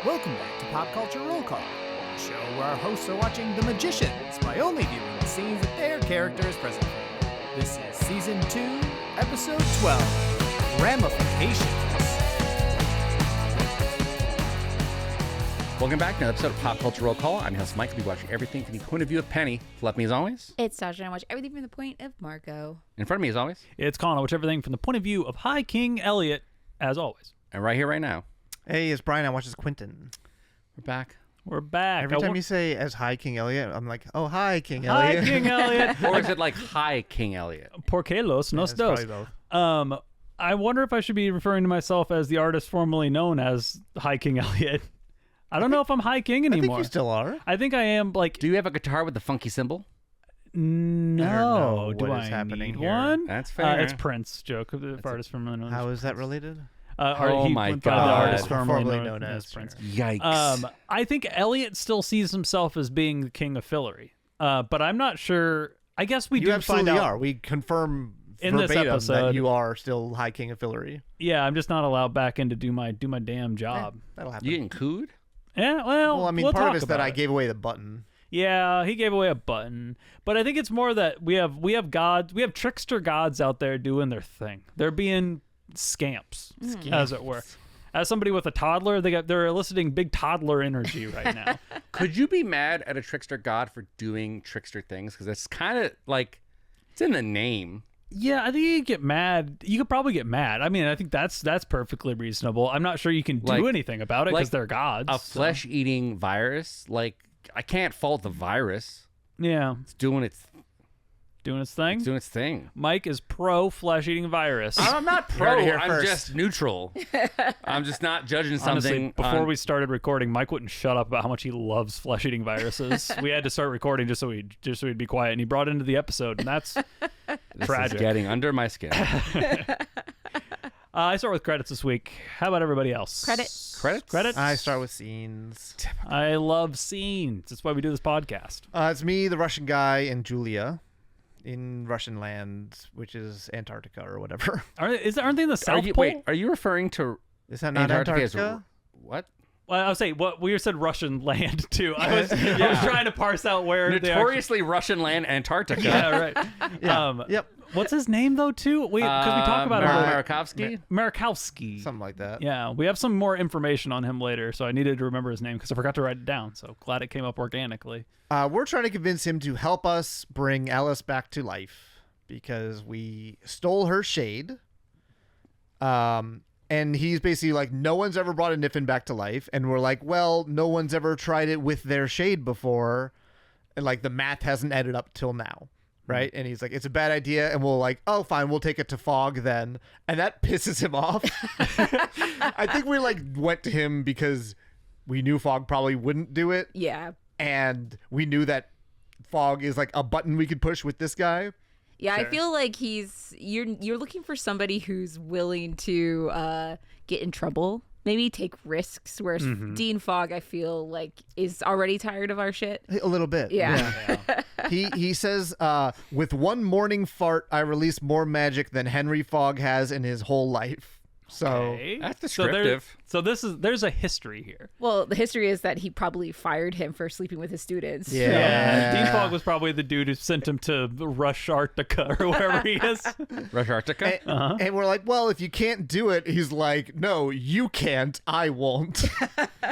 Welcome back to Pop Culture Roll Call, a show where our hosts are watching The Magicians by only viewing the scenes that their characters present for. This is Season 2, Episode 12, Ramifications. Welcome back to another episode of Pop Culture Roll Call. I'm your host, Mike. I'll be watching everything from the point of view of Penny. Left me as always. It's Sasha, and I watch everything from the point of Marco. In front of me as always. It's Colin. I watch everything from the point of view of High King Eliot, as always. And right here, right now. Hey, it's Brian. I watch as Quentin. We're back. We're back. Every time you say as High King Eliot, I'm like, oh, hi, King Eliot. Hi, King Eliot. Or is it like Hi King Eliot? Porque los nos It's dos. probably both. I wonder if I should be referring to myself as the artist formerly known as High King Eliot. I don't know if I'm High King anymore. I think you still are. I think I am, like... Do you have a guitar with the funky cymbal? No. What Do is I happening need here? one? That's fair. It's Prince joke. The artist formerly known as How is that Prince. related? Oh He my went by God. The artist Formerly known as Prince. Yikes. I think Elliot still sees himself as being the king of Fillory, but I'm not sure. I guess we You do absolutely find out. are. We confirm In this verbatim episode. that you are still High King of Fillory. Yeah, I'm just not allowed back in to do my damn job. That'll happen. You getting cooed? Yeah, well, I mean, we'll part of talk it's that about I it. gave away the button. Yeah, he gave away a button, but I think it's more that we have gods, we have trickster gods out there doing their thing. They're being scamps, as it were. As somebody with a toddler, they're eliciting big toddler energy right now. Could you be mad at a trickster god for doing trickster things? Because it's kind of like, it's in the name. Yeah, I think you could get mad. You could probably get mad. I mean, I think that's perfectly reasonable. I'm not sure you can do Like- anything about it because like they're gods. A so- flesh-eating virus? Like, I can't fault the virus. Yeah, It's doing its thing. Mike is pro flesh-eating virus. I'm not heard it pro. here I'm first. just neutral. I'm just not judging something. Honestly, before on- we started recording, Mike wouldn't shut up about how much he loves flesh-eating viruses. We had to start recording just so he'd be quiet, and he brought it into the episode, and that's This tragic. is getting under my skin. I start with credits this week. How about everybody else? Credits. Credits. I start with scenes. I love scenes. That's why we do this podcast. It's me, the Russian guy, and Julia in Russian land, which is Antarctica or whatever. Aren't they in the South Pole? Are you referring to Is that not Antarctica as Antarctica? what? Well, I was saying, what we said Russian land too. I was trying to parse out where they actually- Notoriously Russian land, Antarctica. Yeah, right. Yep. What's his name though? Too, because we talk about it. Marakovsky. Marakowski. Something like that. Yeah, we have some more information on him later, so I needed to remember his name because I forgot to write it down. So glad it came up organically. We're trying to convince him to help us bring Alice back to life because we stole her shade. And he's basically like, no one's ever brought a Niffin back to life. And we're like, well, no one's ever tried it with their shade before. And like the math hasn't added up till now. Right. And he's like, it's a bad idea. And we'll like, oh, fine. We'll take it to Fog then. And that pisses him off. I think we like went to him because we knew Fog probably wouldn't do it. Yeah. And we knew that Fog is like a button we could push with this guy. Yeah, Sure. I feel like you're looking for somebody who's willing to get in trouble, maybe take risks, whereas Dean Fogg, I feel like, is already tired of our shit. A little bit. Yeah. He says, with one morning fart, I release more magic than Henry Fogg has in his whole life. So Okay. That's So descriptive. there's a history here. Well, the history is that he probably fired him for sleeping with his students. Yeah. Dean Fogg was probably the dude who sent him to Russarctica or wherever he is. Russarctica. And we're like, well, if you can't do it, he's like, no, you can't, I won't.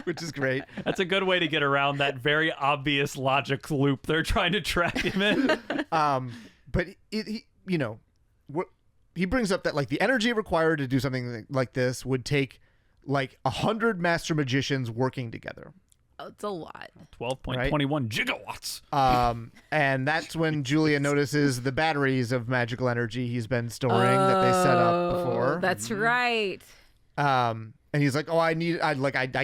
Which is great. That's a good way to get around that very obvious logic loop they're trying to trap him in. But he brings up that like the energy required to do something like this would take like 100 master magicians working together. Oh, it's a lot. 12.21 gigawatts. And that's when Julia notices the batteries of magical energy he's been storing that they set up before. That's right. And he's like, oh, I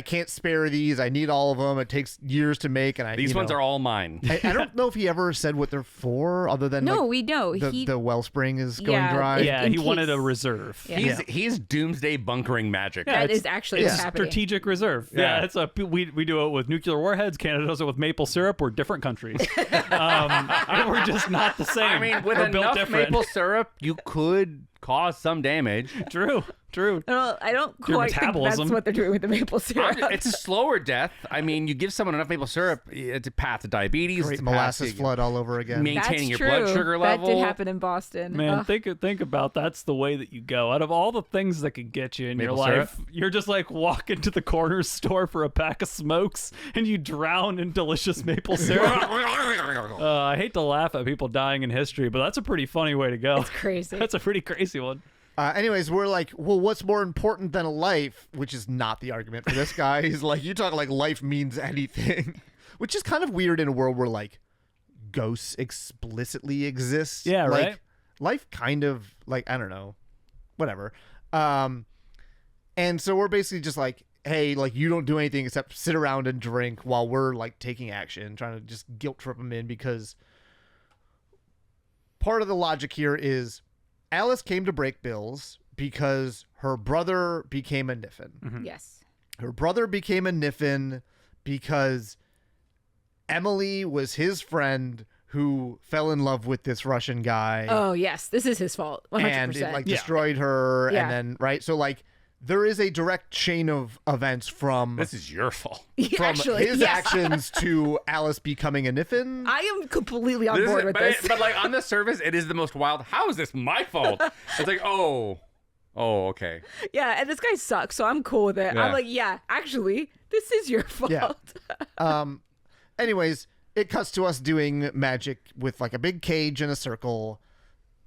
can't spare these. I need all of them. It takes years to make. And These ones are all mine. I don't know if he ever said what they're for other than No, like, we know. the wellspring is going Yeah, dry. Yeah, in he wanted case. a reserve. Yeah. He's doomsday bunkering magic. Yeah, That it's- is actually It's what's happening. strategic reserve. Yeah. Yeah, it's we do it with nuclear warheads. Canada does it with maple syrup. We're different countries. We're just not the same. I mean, with We're built enough different. maple syrup, you could cause some damage. True. True. I don't Your quite think metabolism. that's what they're doing with the maple syrup. It's a slower death. I mean, you give someone enough maple syrup, it's a path to diabetes. Great it's a path molasses to flood all over again. maintaining That's your true. blood sugar level. That did happen in Boston. Man, Ugh. think about that's the way that you go. Out of all the things that could get you in Maple your life, syrup? you're just like walk into the corner store for a pack of smokes and you drown in delicious maple syrup. I hate to laugh at people dying in history, but that's a pretty funny way to go. It's crazy. That's a pretty crazy one. Anyways, we're like, well, what's more important than a life? Which is not the argument for this guy. He's like, you talk like life means anything, which is kind of weird in a world where like ghosts explicitly exist. Yeah, like, right. Life kind of like, I don't know, whatever. And so we're basically just like, hey, like you don't do anything except sit around and drink while we're like taking action, trying to just guilt trip him in, because part of the logic here is Alice came to break bills because her brother became a Niffin. Yes. Her brother became a Niffin because Emily was his friend who fell in love with this Russian guy. Oh, yes. This is his fault. 100%. And it like destroyed her. Yeah. And then, right? So like there is a direct chain of events from This is your fault. Actually, his yes. actions to Alice becoming a Niffin. I am completely on board with this. But like on the surface, it is the most wild. How is this my fault? It's like, oh, okay. Yeah, and this guy sucks, so I'm cool with it. Yeah. I'm like, yeah, actually, this is your fault. Yeah. Anyways, it cuts to us doing magic with like a big cage in a circle,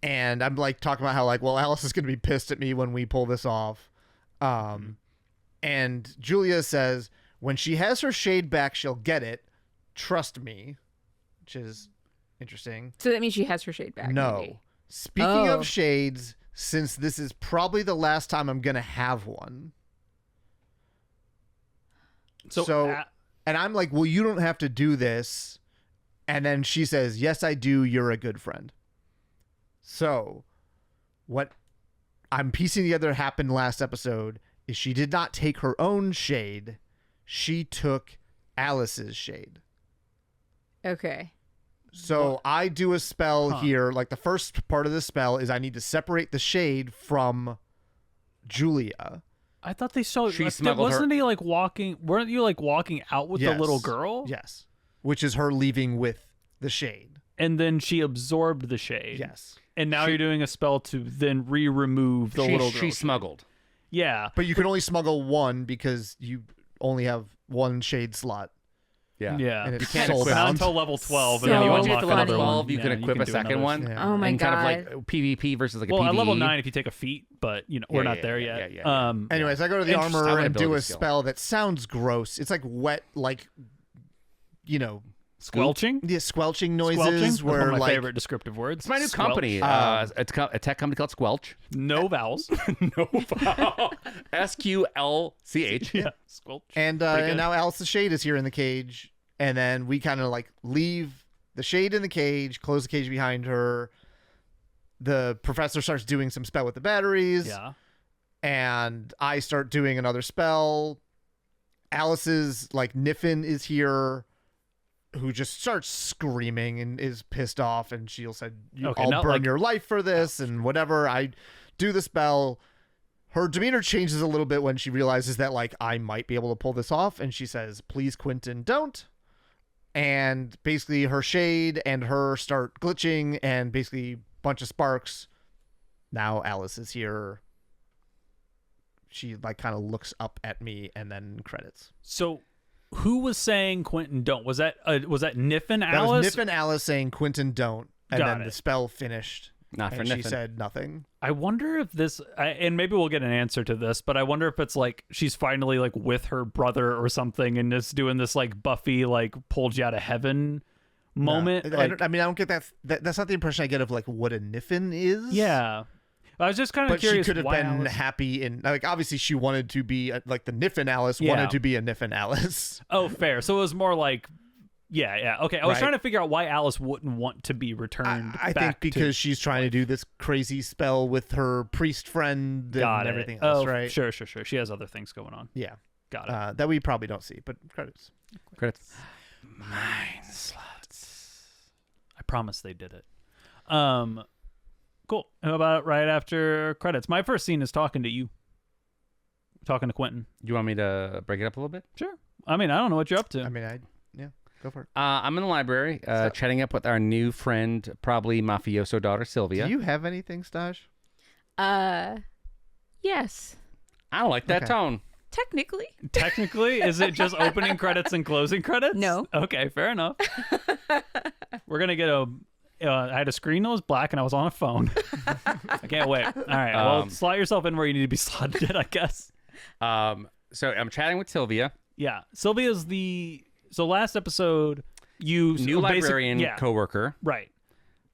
and I'm like talking about how like, well, Alice is gonna be pissed at me when we pull this off. And Julia says when she has her shade back, she'll get it. Trust me, which is interesting. So that means she has her shade back. No. maybe. Speaking Oh. of shades, since this is probably the last time I'm gonna have one. So and I'm like, well, you don't have to do this. And then she says, yes, I do. You're a good friend. So what I'm piecing together happened last episode is she did not take her own shade. She took Alice's shade. Okay. So I do a spell here. Like the first part of the spell is I need to separate the shade from Julia. I thought they saw. She smuggled her- Wasn't he like walking? Weren't you like walking out with the Yes. little girl? Yes. Which is her leaving with the shade. And then she absorbed the shade. Yes. And now you're doing a spell to then remove the little girl. She smuggled. Yeah. But you can only smuggle one because you only have one shade slot. Yeah. Yeah. And You it's can't sold equip Not out. until level 12. So and then you once you unlock hit level another 12, one. you can Yeah, equip a do second another- one. Yeah. Oh my and god. kind of like PvP versus like a Well, PvE. at level 9 if you take a feat, but you know we're Yeah, not yeah, there yeah, yet. yeah. Anyways, I go to the Interesting. armor and do a Ability skill. spell that sounds gross. It's like wet, like, you know, Squelching? the squelching noises Squelching? That's one where of my like favorite descriptive words. It's my new Squelch. company. It's a tech company called Squelch. No vowels. No. SQLCH. Yeah. Squelch. and Pretty good. now Alice's shade is here in the cage, and then we kind of like leave the shade in the cage, close the cage behind her. The professor starts doing some spell with the batteries. Yeah. And I start doing another spell. Alice's like Niffin is here, who just starts screaming and is pissed off, and she'll say, Okay, I'll not burn like- your life for this and whatever. I do the spell. Her demeanor changes a little bit when she realizes that like I might be able to pull this off, and she says, please, Quentin, don't. And basically her shade and her start glitching, and basically bunch of sparks. Now Alice is here. She like kind of looks up at me, and then credits. So who was saying Quentin don't? Was that Niffin That Alice? was Niffin Alice saying Quentin don't, and Got then it. the spell finished. Not for and she nothing. said nothing. I wonder if this, and maybe we'll get an answer to this, but I wonder if it's like she's finally like with her brother or something and is doing this like Buffy like pulled you out of heaven moment. No. Like, I mean, I don't get that. That's not the impression I get of like what a Niffin is. yeah. I was just kind of But she curious. could have why been Alice- happy in like obviously she wanted to be like the Niffin Alice Yeah. wanted to be a Niffin Alice. Oh, fair. So it was more like, yeah. Okay, I was Right. trying to figure out why Alice wouldn't want to be returned. I think back because she's trying to do this crazy spell with her priest friend to, got and it. everything else, Oh, right? Sure. She has other things going on. Yeah. Got it. That we probably don't see, but credits. Credits. I promise they did it. Cool. How about right after credits? My first scene is talking to you. talking to Quentin. You want me to break it up a little bit? Sure. I mean, I don't know what you're up to. I mean, yeah, go for it. I'm in the library, chatting up with our new friend, probably mafioso daughter Sylvia. Do you have anything, Stash? Yes. I don't like that Okay. tone. Technically, is it just opening credits and closing credits? No. Okay, fair enough. We're gonna get a. I had a screen that was black and I was on a phone. I can't wait. All right, well, slot yourself in where you need to be slotted in, I guess. So I'm chatting with Sylvia, Yeah, Sylvia's so last episode you new librarian coworker, right?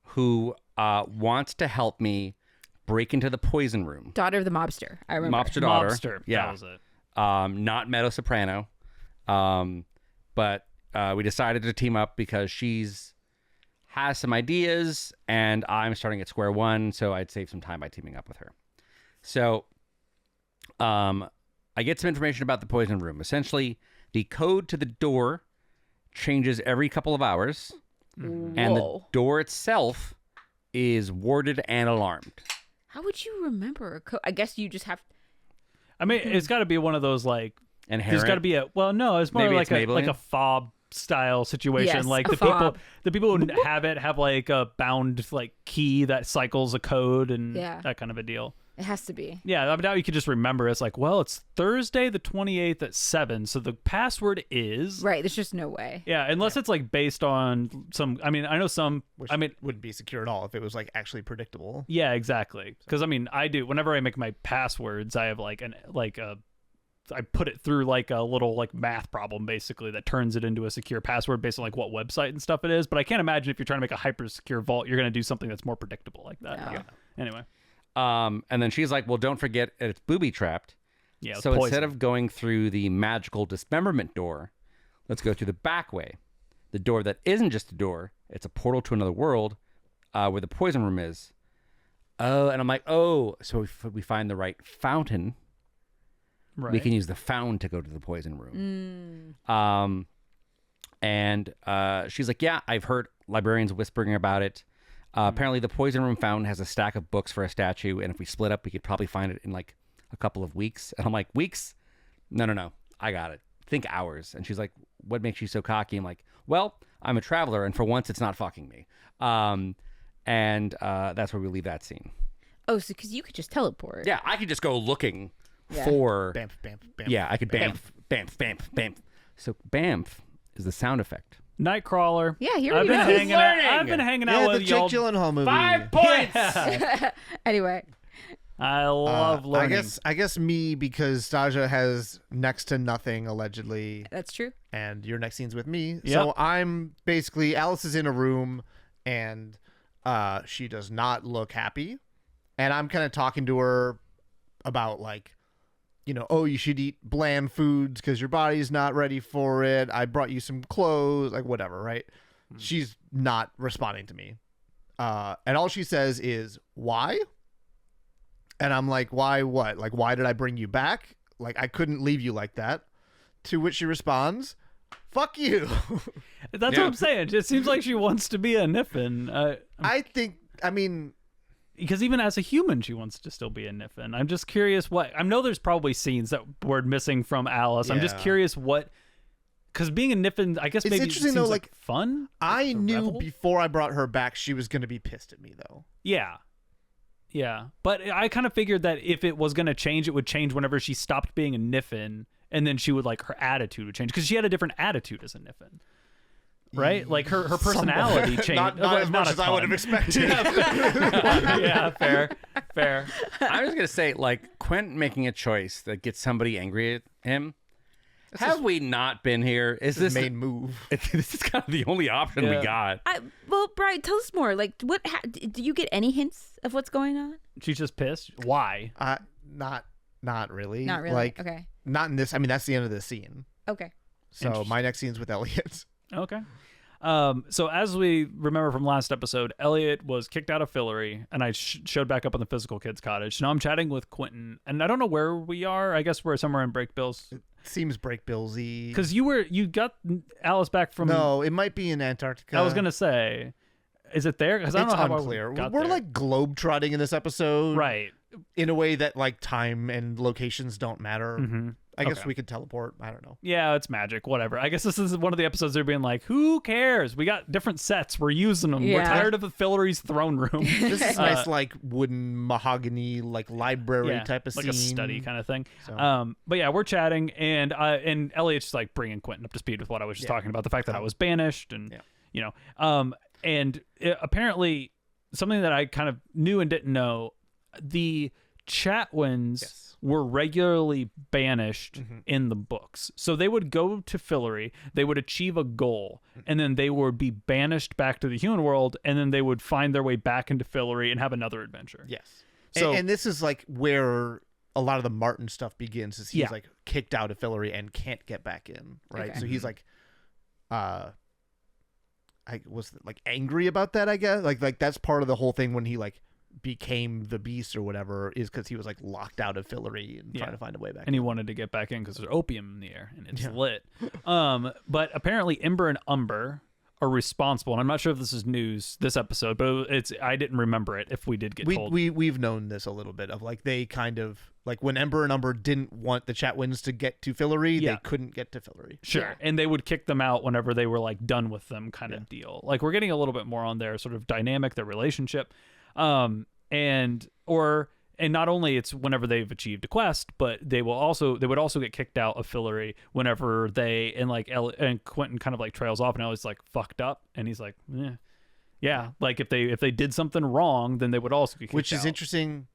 who wants to help me break into the poison room. Daughter of the mobster. I remember. Mobster daughter. Mobster. Yeah. That was it. Not Meadow Soprano. But we decided to team up because she's has some ideas and I'm starting at square one, so I'd save some time by teaming up with her. So I get some information about the poison room. Essentially, the code to the door changes every couple of hours, and the door itself is warded and alarmed. How would you remember a code? I guess you just have. I mean, it's got to be one of those like. Inherent. There's got to be a. Well, no, it's more Maybe like it's a Maybelline? fob style situation. Yes, like a fob. the people who have it have like a bound like key that cycles a code and that kind of a deal. It has to be. Yeah, I doubt you could just remember. It's like, well, it's Thursday the 28th at 7, so the password is Right. There's just no way. Yeah, unless it's like based on some. I mean, I know some. Which I mean, wouldn't be secure at all if it was like actually predictable. yeah, exactly. Because I mean, I do. Whenever I make my passwords, I have I put it through like a little like math problem basically that turns it into a secure password based on like what website and stuff it is. But I can't imagine if you're trying to make a hyper secure vault, you're going to do something that's more predictable like that. No. Yeah. Anyway. And then she's like, well, don't forget it's booby trapped. Yeah. It's So poison. instead of going through the magical dismemberment door, let's go through the back way. The door that isn't just a door, it's a portal to another world where the poison room is. Oh, and I'm like, so if we find the right fountain, right. we can use the fountain to go to the poison room. And she's like, yeah, I've heard librarians whispering about it. Apparently the poison room fountain has a stack of books for a statue, and if we split up, we could probably find it in like a couple of weeks. And I'm like, weeks? No, I got it. Think hours. And she's like, what makes you so cocky? I'm like, well, I'm a traveler, and for once it's not fucking me. And that's where we leave that scene. Oh, so because you could just teleport. Yeah, I could just go looking Yeah. for... Bamf, bamf, bamf. Yeah, I could bamf. So bamf is the sound effect. Nightcrawler. Yeah, here I've we been go. hanging out. learning. I've been hanging Yeah, out the with Jake y'all. Gyllenhaal movie. 5 points! Yeah. Anyway. I love learning. I guess me, because Stasia has next to nothing allegedly, That's true. and your next scene's with me. Yep. So I'm basically, Alice is in a room and she does not look happy. And I'm kind of talking to her about like, you should eat bland foods because your body's not ready for it. I brought you some clothes, like whatever, right? She's not responding to me. And all she says is, why? And I'm like, why what? Like, why did I bring you back? Like, I couldn't leave you like that. To which she responds, fuck you. That's Yeah. what I'm saying. It seems like she wants to be a Niffin. I mean, Because even as a human, she wants to still be a Niffin. I'm just curious what... I know there's probably scenes that were missing from Alice. I'm just Yeah. curious what... Because being a Niffin, I guess It's maybe interesting, it though, seems like, fun. I to knew revel. before I brought her back, she was going to be pissed at me, though. Yeah. But I kind of figured that if it was going to change, it would change whenever she stopped being a Niffin, and then she would, like, her attitude would change. Because she had a different attitude as a Niffin. Right? Like, her personality changed. Not Well, as much a as I would have ton. expected. Yeah, fair. I was going to say, like, Quentin making a choice that gets somebody angry at him. Have we not been here? Is this main move? This is kind of the only option we Yeah. got. Well, Brian, tell us more. Like, do you get any hints of what's going on? She's just pissed. Why? Not really. Not really. Like, Okay. not in this. I mean, that's the end of the scene. Okay. So Interesting. my next scene's with Elliot. Okay. So as we remember from last episode, Elliot was kicked out of Fillory, and I showed back up in the physical kids cottage. Now I'm chatting with Quentin, and I don't know where we are. I guess we're somewhere in Break Bills. Seems break billsy. Because you got Alice back from... No, it might be in Antarctica. I was going to say... Is it there? Because I don't It's know how unclear. I got We're there. like globe-trotting in this episode. Right. In a way that like time and locations don't matter. Mm-hmm. I guess Okay. we could teleport. I don't know. Yeah, it's magic. Whatever. I guess this is one of the episodes they're being like, who cares? We got different sets. We're using them. We're Yeah. tired of the Fillory's throne room. This is nice, like wooden mahogany, like library Yeah, type of like scene. a study kind of thing. So- But yeah, we're chatting, and Elliot's just like bringing Quentin up to speed with what I was just talking about, the fact that I was banished, and you know, and apparently something that I kind of knew and didn't know, the Chatwins were regularly banished in the books. So they would go to Fillory, they would achieve a goal, and then they would be banished back to the human world, and then they would find their way back into Fillory and have another adventure. Yes. So- And this is like where a lot of the Martin stuff begins, is he's Yeah. like kicked out of Fillory and can't get back in, right? Okay. So he's like I was like angry about that, I guess. Like that's part of the whole thing when he like became the beast or whatever, is because he was like locked out of Fillory and trying to find a way back. And he wanted to get back in because there's opium in the air and it's lit. But apparently Umber and Umber are responsible, and I'm not sure if this is news this episode, but I didn't remember it if we did get told. We've known this a little bit of like they kind of like when Ember and Umber didn't want the Chatwins to get to Fillory, they couldn't get to Fillory. Sure. Yeah. And they would kick them out whenever they were like done with them kind of deal. Like we're getting a little bit more on their sort of dynamic, their relationship. And not only it's whenever they've achieved a quest, but they would also get kicked out of Fillory whenever they and Quentin kind of like trails off and Elliott's like fucked up and he's like, yeah, like if they did something wrong, then they would also get kicked Which is out. interesting.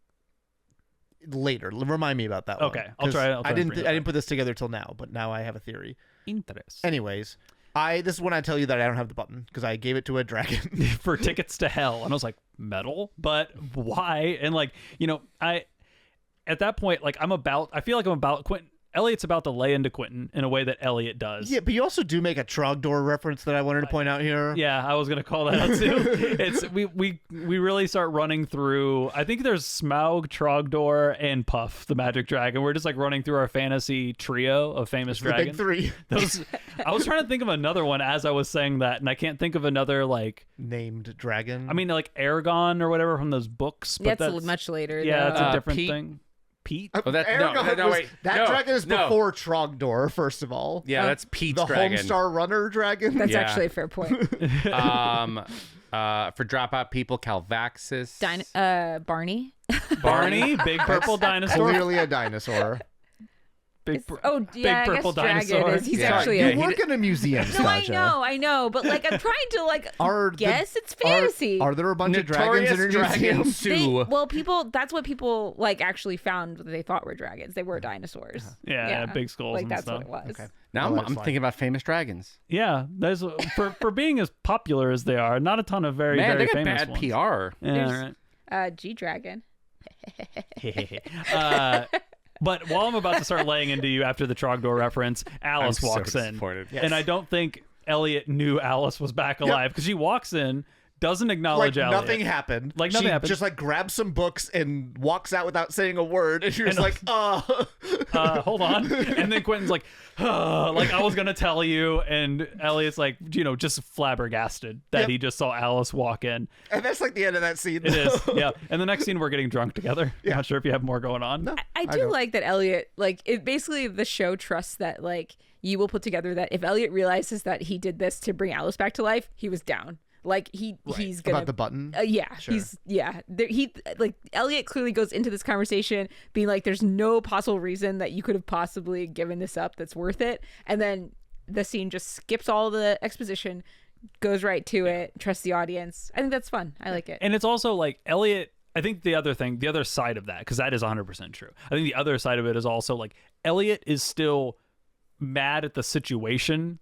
Later, remind me about that one. Okay, I'll try I and bring it didn't up. put this together till now, but now I have a theory. Interest. Anyways, this is when I tell you that I don't have the button because I gave it to a dragon. For tickets to hell, and I was like, metal, but why? And like, you know, at that point, like I feel like I'm about Quentin. Elliot's about to lay into Quentin in a way that Elliot does. Yeah, but you also do make a Trogdor reference that I wanted to point out here. Yeah, I was gonna call that out too. It's we really start running through. I think there's Smaug, Trogdor, and Puff, the magic dragon. We're just like running through our fantasy trio of famous The big dragons. three. I was trying to think of another one as I was saying that, and I can't think of another like. Named dragon. I mean, like Aragon or whatever from those books. But That's much later. Yeah, though. it's a different Pete. thing. Pete. Oh, that's Aragorn no, was- wait. that No, dragon is no. before Trogdor, first of all. Yeah, that's Pete's The dragon. Homestar Runner dragon. That's Yeah. actually a fair point. For dropout people, Calvaxis. Barney. Barney, big purple dinosaur. Clearly a dinosaur. Big, Big purple I guess dinosaur. Dragon is. He's Yeah. actually You a. work in a museum, No, Stasha. I know, but like I'm trying to like Are guess it's fantasy. Are there a bunch of dragons in your Notorious museum? Dragon Sue. That's what people like actually found that they thought were dragons. They were dinosaurs. Yeah, big skulls Like and that's stuff. what it was. Okay. Now Oh, I'm that's fine. thinking about famous dragons. Yeah, there's for being as popular as they are, not a ton of very Man, very they got famous bad ones. PR. Yeah, There's- right. G Dragon. But while I'm about to start laying into you after the Trogdor reference, Alice I'm so walks in, disappointed. and I don't think Elliot knew Alice was back alive because she walks in, doesn't acknowledge Like Elliot. nothing happened. Like nothing she happened. just like grabs some books and walks out without saying a word, and you're just like, Hold on. And then Quentin's like, like I was gonna tell you, and Elliot's like, you know, just flabbergasted that Yep. he just saw Alice walk in. And that's like the end of that scene. It is, yeah. And the next scene, we're getting drunk together. Yeah. Not sure if you have more going on. No. I do like that Elliot, like, it basically the show trusts that, like, you will put together that if Elliot realizes that he did this to bring Alice back to life, he was down. Like, he's gonna. About the button. Yeah, Sure. Like, Elliot clearly goes into this conversation being like, there's no possible reason that you could have possibly given this up that's worth it. And then the scene just skips all the exposition, goes right to it, trusts the audience. I think that's fun. I like it. And it's also like Elliot. I think the other side of that, because that is 100% true. I think the other side of it is also like Elliot is still mad at the situation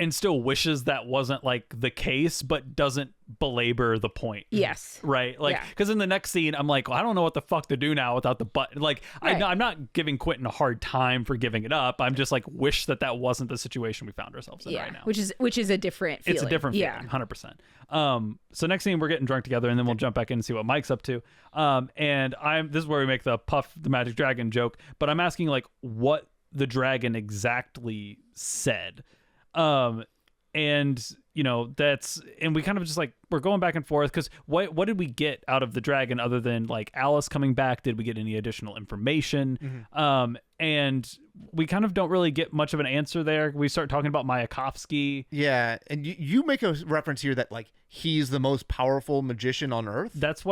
and still wishes that wasn't like the case, but doesn't belabor the point. Yes. Right. Like, Yeah. because in the next scene, I'm like, well, I don't know what the fuck to do now without the button. Like, Right. I'm not giving Quentin a hard time for giving it up. I'm just like, wish that wasn't the situation we found ourselves in Yeah, right now. which is a different feeling. It's a different feeling, Yeah. 100%. So next scene, we're getting drunk together, and then we'll jump back in and see what Mike's up to. And this is where we make the Puff the Magic Dragon joke, but I'm asking like what the dragon exactly said. And that's, and we kind of just like, we're going back and forth because what did we get out of the dragon other than like Alice coming back? Did we get any additional information? And we kind of don't really get much of an answer there. We start talking about Mayakovsky. Yeah, and you make a reference here that like he's the most powerful magician on Earth. That's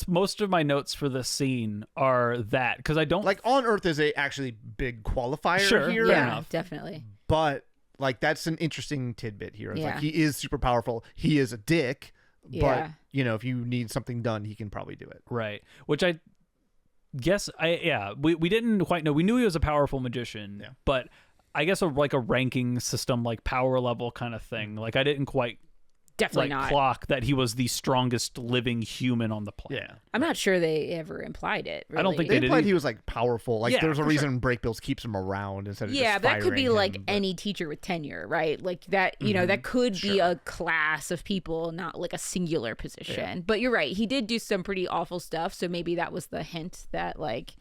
most of my notes for this scene are that, because I don't like on Earth is a actually big qualifier Sure, here. fair Yeah, enough. definitely. But like that's an interesting tidbit here. It's Yeah. like he is super powerful. He is a dick, Yeah. but if you need something done, he can probably do it. Right. Which I guess we didn't quite know. We knew he was a powerful magician, but I guess a ranking system, like power level kind of thing. Like I didn't quite Definitely not. clock that he was the strongest living human on the planet. Yeah. I'm not sure they ever implied it. Really. I don't think They They did implied either. he was like powerful. Like Yeah, there's a for reason Breakbills keeps him around instead of Yeah, just but that could be firing like him, but- any teacher with tenure, right? Like that, that could be a class of people, not like a singular position. But you're right. He did do some pretty awful stuff. So maybe that was the hint that like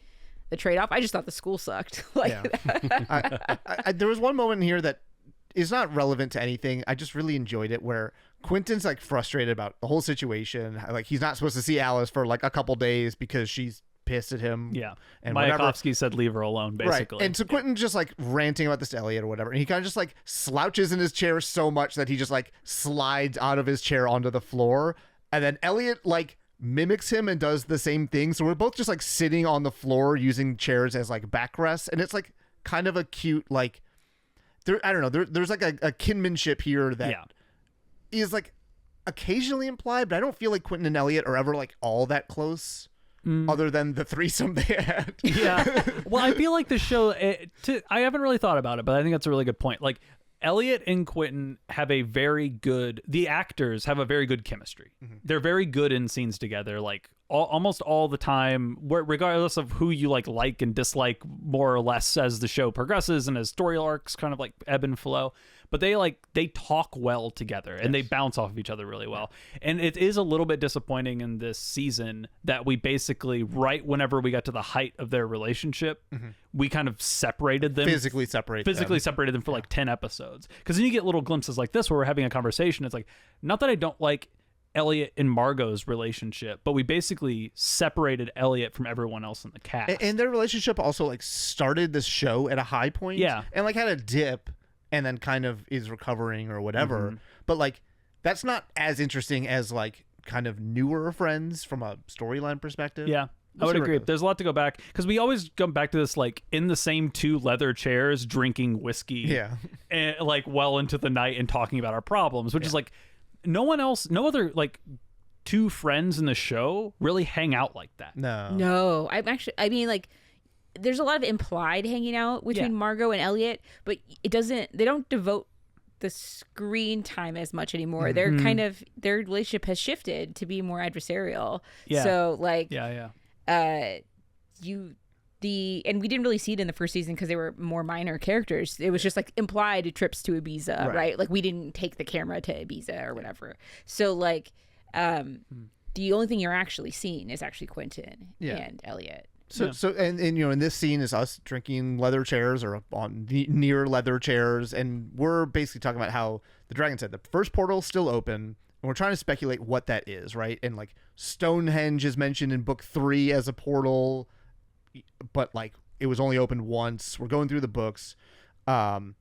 the trade-off. I just thought the school sucked. I, there was one moment in here that is not relevant to anything. I just really enjoyed it where Quentin's like frustrated about the whole situation. Like he's not supposed to see Alice for like a couple days because she's pissed at him. Yeah. And whatever. Mayakovsky said leave her alone, basically. Right. And so Quentin's just like ranting about this to Elliot or whatever. And he kind of just like slouches in his chair so much that he just like slides out of his chair onto the floor. And then Elliot like mimics him and does the same thing. So we're both just like sitting on the floor using chairs as like backrests. And it's like kind of a cute, like, I don't know. There's like a kinship here that is like occasionally implied, but I don't feel like Quentin and Elliot are ever like all that close. Other than the threesome they had. Yeah. Well, I feel like the show, I haven't really thought about it, but I think that's a really good point. Like, Elliot and Quentin have the actors have a very good chemistry. They're very good in scenes together, like almost all the time, regardless of who you like and dislike more or less as the show progresses and as story arcs kind of like ebb and flow. But they talk well together and they bounce off of each other really well. And it is a little bit disappointing in this season that we basically, right whenever we got to the height of their relationship, we kind of separated them. Physically Separated them for like 10 episodes. Because then you get little glimpses like this where we're having a conversation. It's like, not that I don't like Elliot and Margot's relationship, but we basically separated Elliot from everyone else in the cast. And their relationship also like started this show at a high point. Yeah. And like had a dip and then kind of is recovering or whatever. But like that's not as interesting as like kind of newer friends from a storyline perspective. Yeah. I would agree. There's a lot to go back because we always come back to this like in the same two leather chairs drinking whiskey. Yeah. And like well into the night and talking about our problems, which is like no other like two friends in the show really hang out like that. No, I mean, like, there's a lot of implied hanging out between Margot and Elliot, but they don't devote the screen time as much anymore. They're kind of, their relationship has shifted to be more adversarial. Yeah. So like, Yeah. and we didn't really see it in the first season because they were more minor characters. It was just like implied trips to Ibiza, right? Like we didn't take the camera to Ibiza or whatever. So like, the only thing you're actually seeing is actually Quentin and Elliot. So and in this scene is us drinking leather chairs or on near leather chairs, and we're basically talking about how the dragon said the first portal's still open, and we're trying to speculate what that is, right? And like Stonehenge is mentioned in book 3 as a portal, but like it was only opened once. We're going through the books, and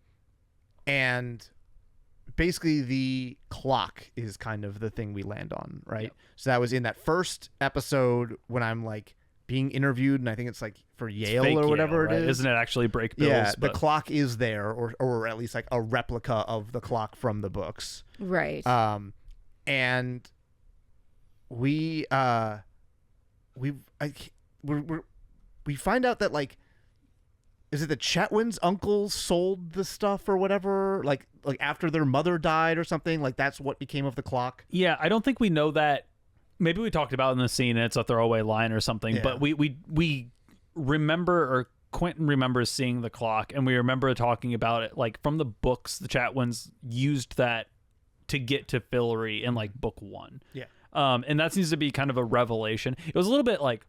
basically the clock is kind of the thing we land on, right? So that was in that first episode when I'm like being interviewed, and I think it's like for Yale or whatever Yale, right? it is. Isn't it actually Breakbills? Yeah, the but... clock is there, or at least like a replica of the clock from the books. Right. And we find out that like, is it the Chetwynd's uncles sold the stuff or whatever? Like after their mother died or something? Like that's what became of the clock? Yeah, I don't think we know that. Maybe we talked about it in the scene and it's a throwaway line or something, but we remember, or Quentin remembers seeing the clock, and we remember talking about it like from the books. The Chetwynds used that to get to Fillory in like book 1. Yeah. And that seems to be kind of a revelation. It was a little bit like,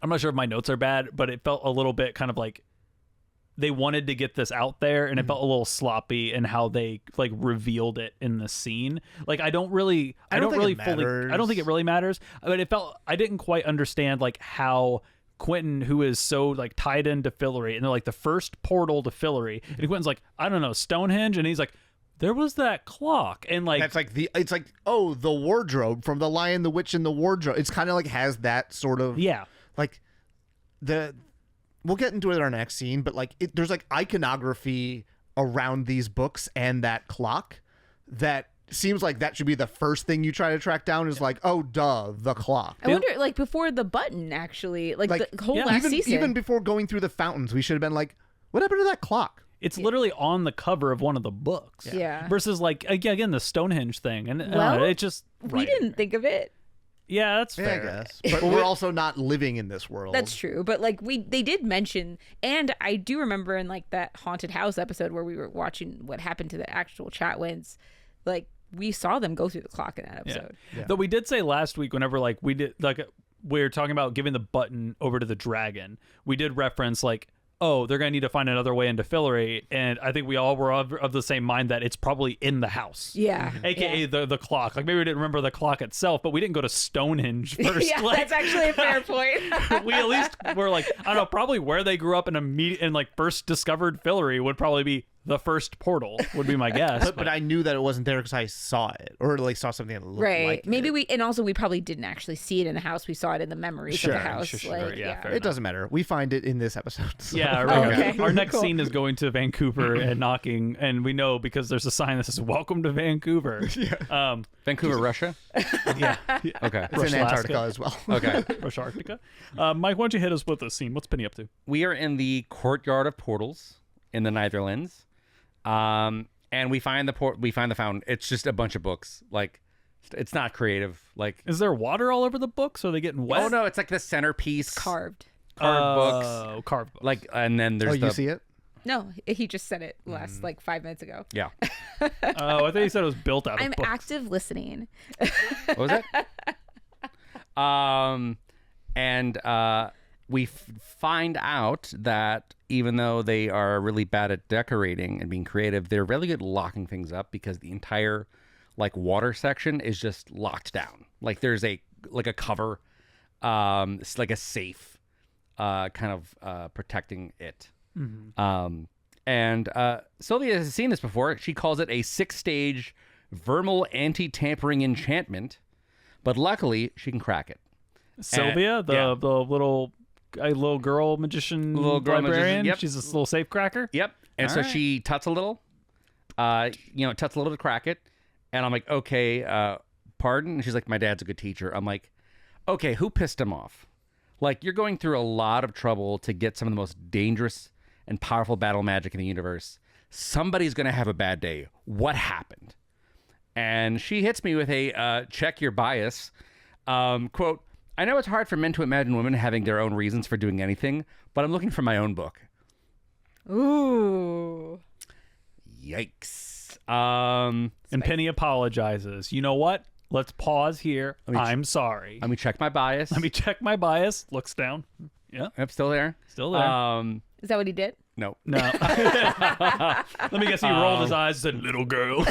I'm not sure if my notes are bad, but it felt a little bit kind of like they wanted to get this out there, and it felt a little sloppy in how they like revealed it in the scene. Like I don't think it really matters, but it felt I didn't quite understand like how Quentin, who is so like tied into Fillory, and they're like the first portal to Fillory, and Quentin's like, I don't know, Stonehenge, and he's like, there was that clock, and like that's like it's like, oh, the wardrobe from The Lion, the Witch, and the Wardrobe. It's kind of like has that sort of like we'll get into it in our next scene, but like there's like iconography around these books and that clock that seems like that should be the first thing you try to track down is like, oh, duh, the clock. I wonder, like, before the button, actually, like the whole last season. Even before going through the fountains, we should have been like, what happened to that clock? It's literally on the cover of one of the books. Yeah. Versus, like, again, the Stonehenge thing. And it just... We didn't think of it. Yeah, that's fair. I guess. But we're also not living in this world. That's true. But, like, they did mention, and I do remember in, like, that haunted house episode where we were watching what happened to the actual Chatwins, like, we saw them go through the clock in that episode. Yeah. Though we did say last week, whenever like we were talking about giving the button over to the dragon, we did reference like, oh, they're gonna need to find another way into Fillory, and I think we all were of the same mind that it's probably in the house. Yeah. AKA the clock. Like maybe we didn't remember the clock itself, but we didn't go to Stonehenge first. Yeah, like, that's actually a fair point. we at least were like, I don't know, probably where they grew up and like first discovered Fillory would probably be the first portal, would be my guess. But I knew that it wasn't there because I saw it, or like saw something that looked like Maybe it. and also we probably didn't actually see it in the house. We saw it in the memories of the house. Sure. Yeah, fair It doesn't matter. We find it in this episode. So. Yeah, right. Okay. Our next Cool. scene is going to Vancouver and knocking, and we know because there's a sign that says "Welcome to Vancouver." Vancouver, Russia. Yeah. Okay. It's in Antarctica as well. Okay. Russarctica. Mike, why don't you hit us with the scene? What's Penny up to? We are in the courtyard of portals in the Netherlands. And we find the fountain. It's just a bunch of books. Like, it's not creative. Like, Is there water all over the books? Are they getting wet? oh no, it's like the centerpiece. Carved. Carved books. Oh, carved books. Like, and then there's you see it? No, he just said it last like 5 minutes ago. Yeah. Oh, I thought you said it was built out of I'm books. active listening. What was that? We find out that even though they are really bad at decorating and being creative, they're really good at locking things up because the entire like water section is just locked down. Like there's a cover, it's like a safe, kind of protecting it. Mm-hmm. And Sylvia has seen this before. She calls it a 6-stage vermal anti-tampering enchantment, but luckily she can crack it. Sylvia, the little girl magician, librarian. Yep. She's this little safe cracker. Yep. And so she tuts a little, to crack it. And I'm like, okay, pardon? And she's like, my dad's a good teacher. I'm like, okay, who pissed him off? Like, you're going through a lot of trouble to get some of the most dangerous and powerful battle magic in the universe. Somebody's going to have a bad day. What happened? And she hits me with a check your bias. Quote, I know it's hard for men to imagine women having their own reasons for doing anything, but I'm looking for my own book. Ooh. Yikes. And Penny apologizes. You know what? Let's pause here. I'm sorry. Let me check my bias. Let me check my bias. Looks down. Yeah. Yep, still there. Still there. Is that what he did? No. No. Let me guess. He rolled his eyes and said, little girl.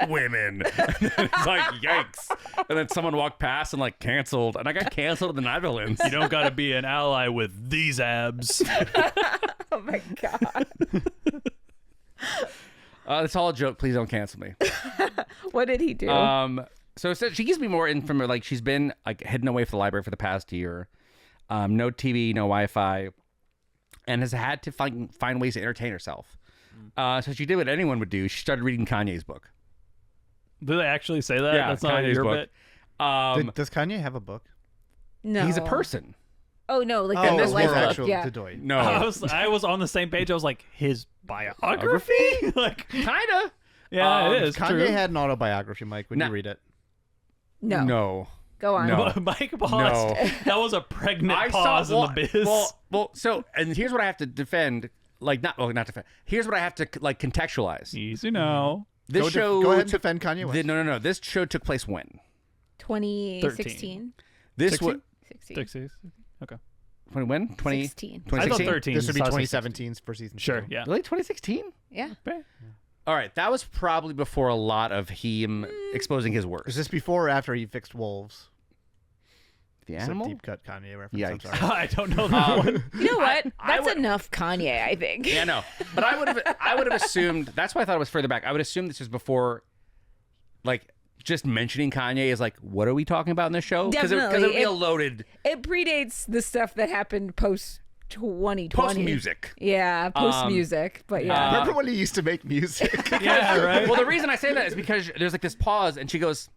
Women. It's like, yikes. And then someone walked past and like canceled. And I got canceled in the Netherlands. You don't got to be an ally with these abs. Oh my God. It's all a joke. Please don't cancel me. What did he do? So she gives me more info. Like she's been like hidden away from the library for the past year. No TV, no Wi-Fi. And has had to find ways to entertain herself. So she did what anyone would do. She started reading Kanye's book. Do they actually say that? Yeah, that's not Kanye's your book. bit. Does Kanye have a book? No. He's a person. Oh, no. Like Oh, the this life was book. actual Yeah. Dedoy. No. I was on the same page. I was like, his biography? Like, Kinda. yeah, it is Kanye true. had an autobiography, Mike. Would you read it? No. No. Go on. No. Mike paused. No. That was a pregnant pause in the biz. So, and here's what I have to defend. Like, not defend. Here's what I have to like contextualize. Easy now. This show Go ahead and defend Kanye West. No. This show took place when? 2016. This 16? was 16. 60s. Okay. when? 16. I thought 2016? 13. This would be So I was 2017 for season 2. Sure, yeah. Really? 2016? Yeah. All right. That was probably before a lot of him exposing his work. Is this before or after he fixed wolves? The It's a animal? deep cut Kanye reference. I'm Yikes. sorry. I don't know that one. You know what? I That's would- enough Kanye, I think. Yeah, no. But I would have assumed, that's why I thought it was further back. I would assume this was before, like, just mentioning Kanye is like, what are we talking about in this show? Because it Definitely. would be a loaded It predates the stuff that happened post 2020. post music. Yeah, post music. But yeah. Remember when he used to make music? Yeah, right. Well, the reason I say that is because there's like this pause, and she goes,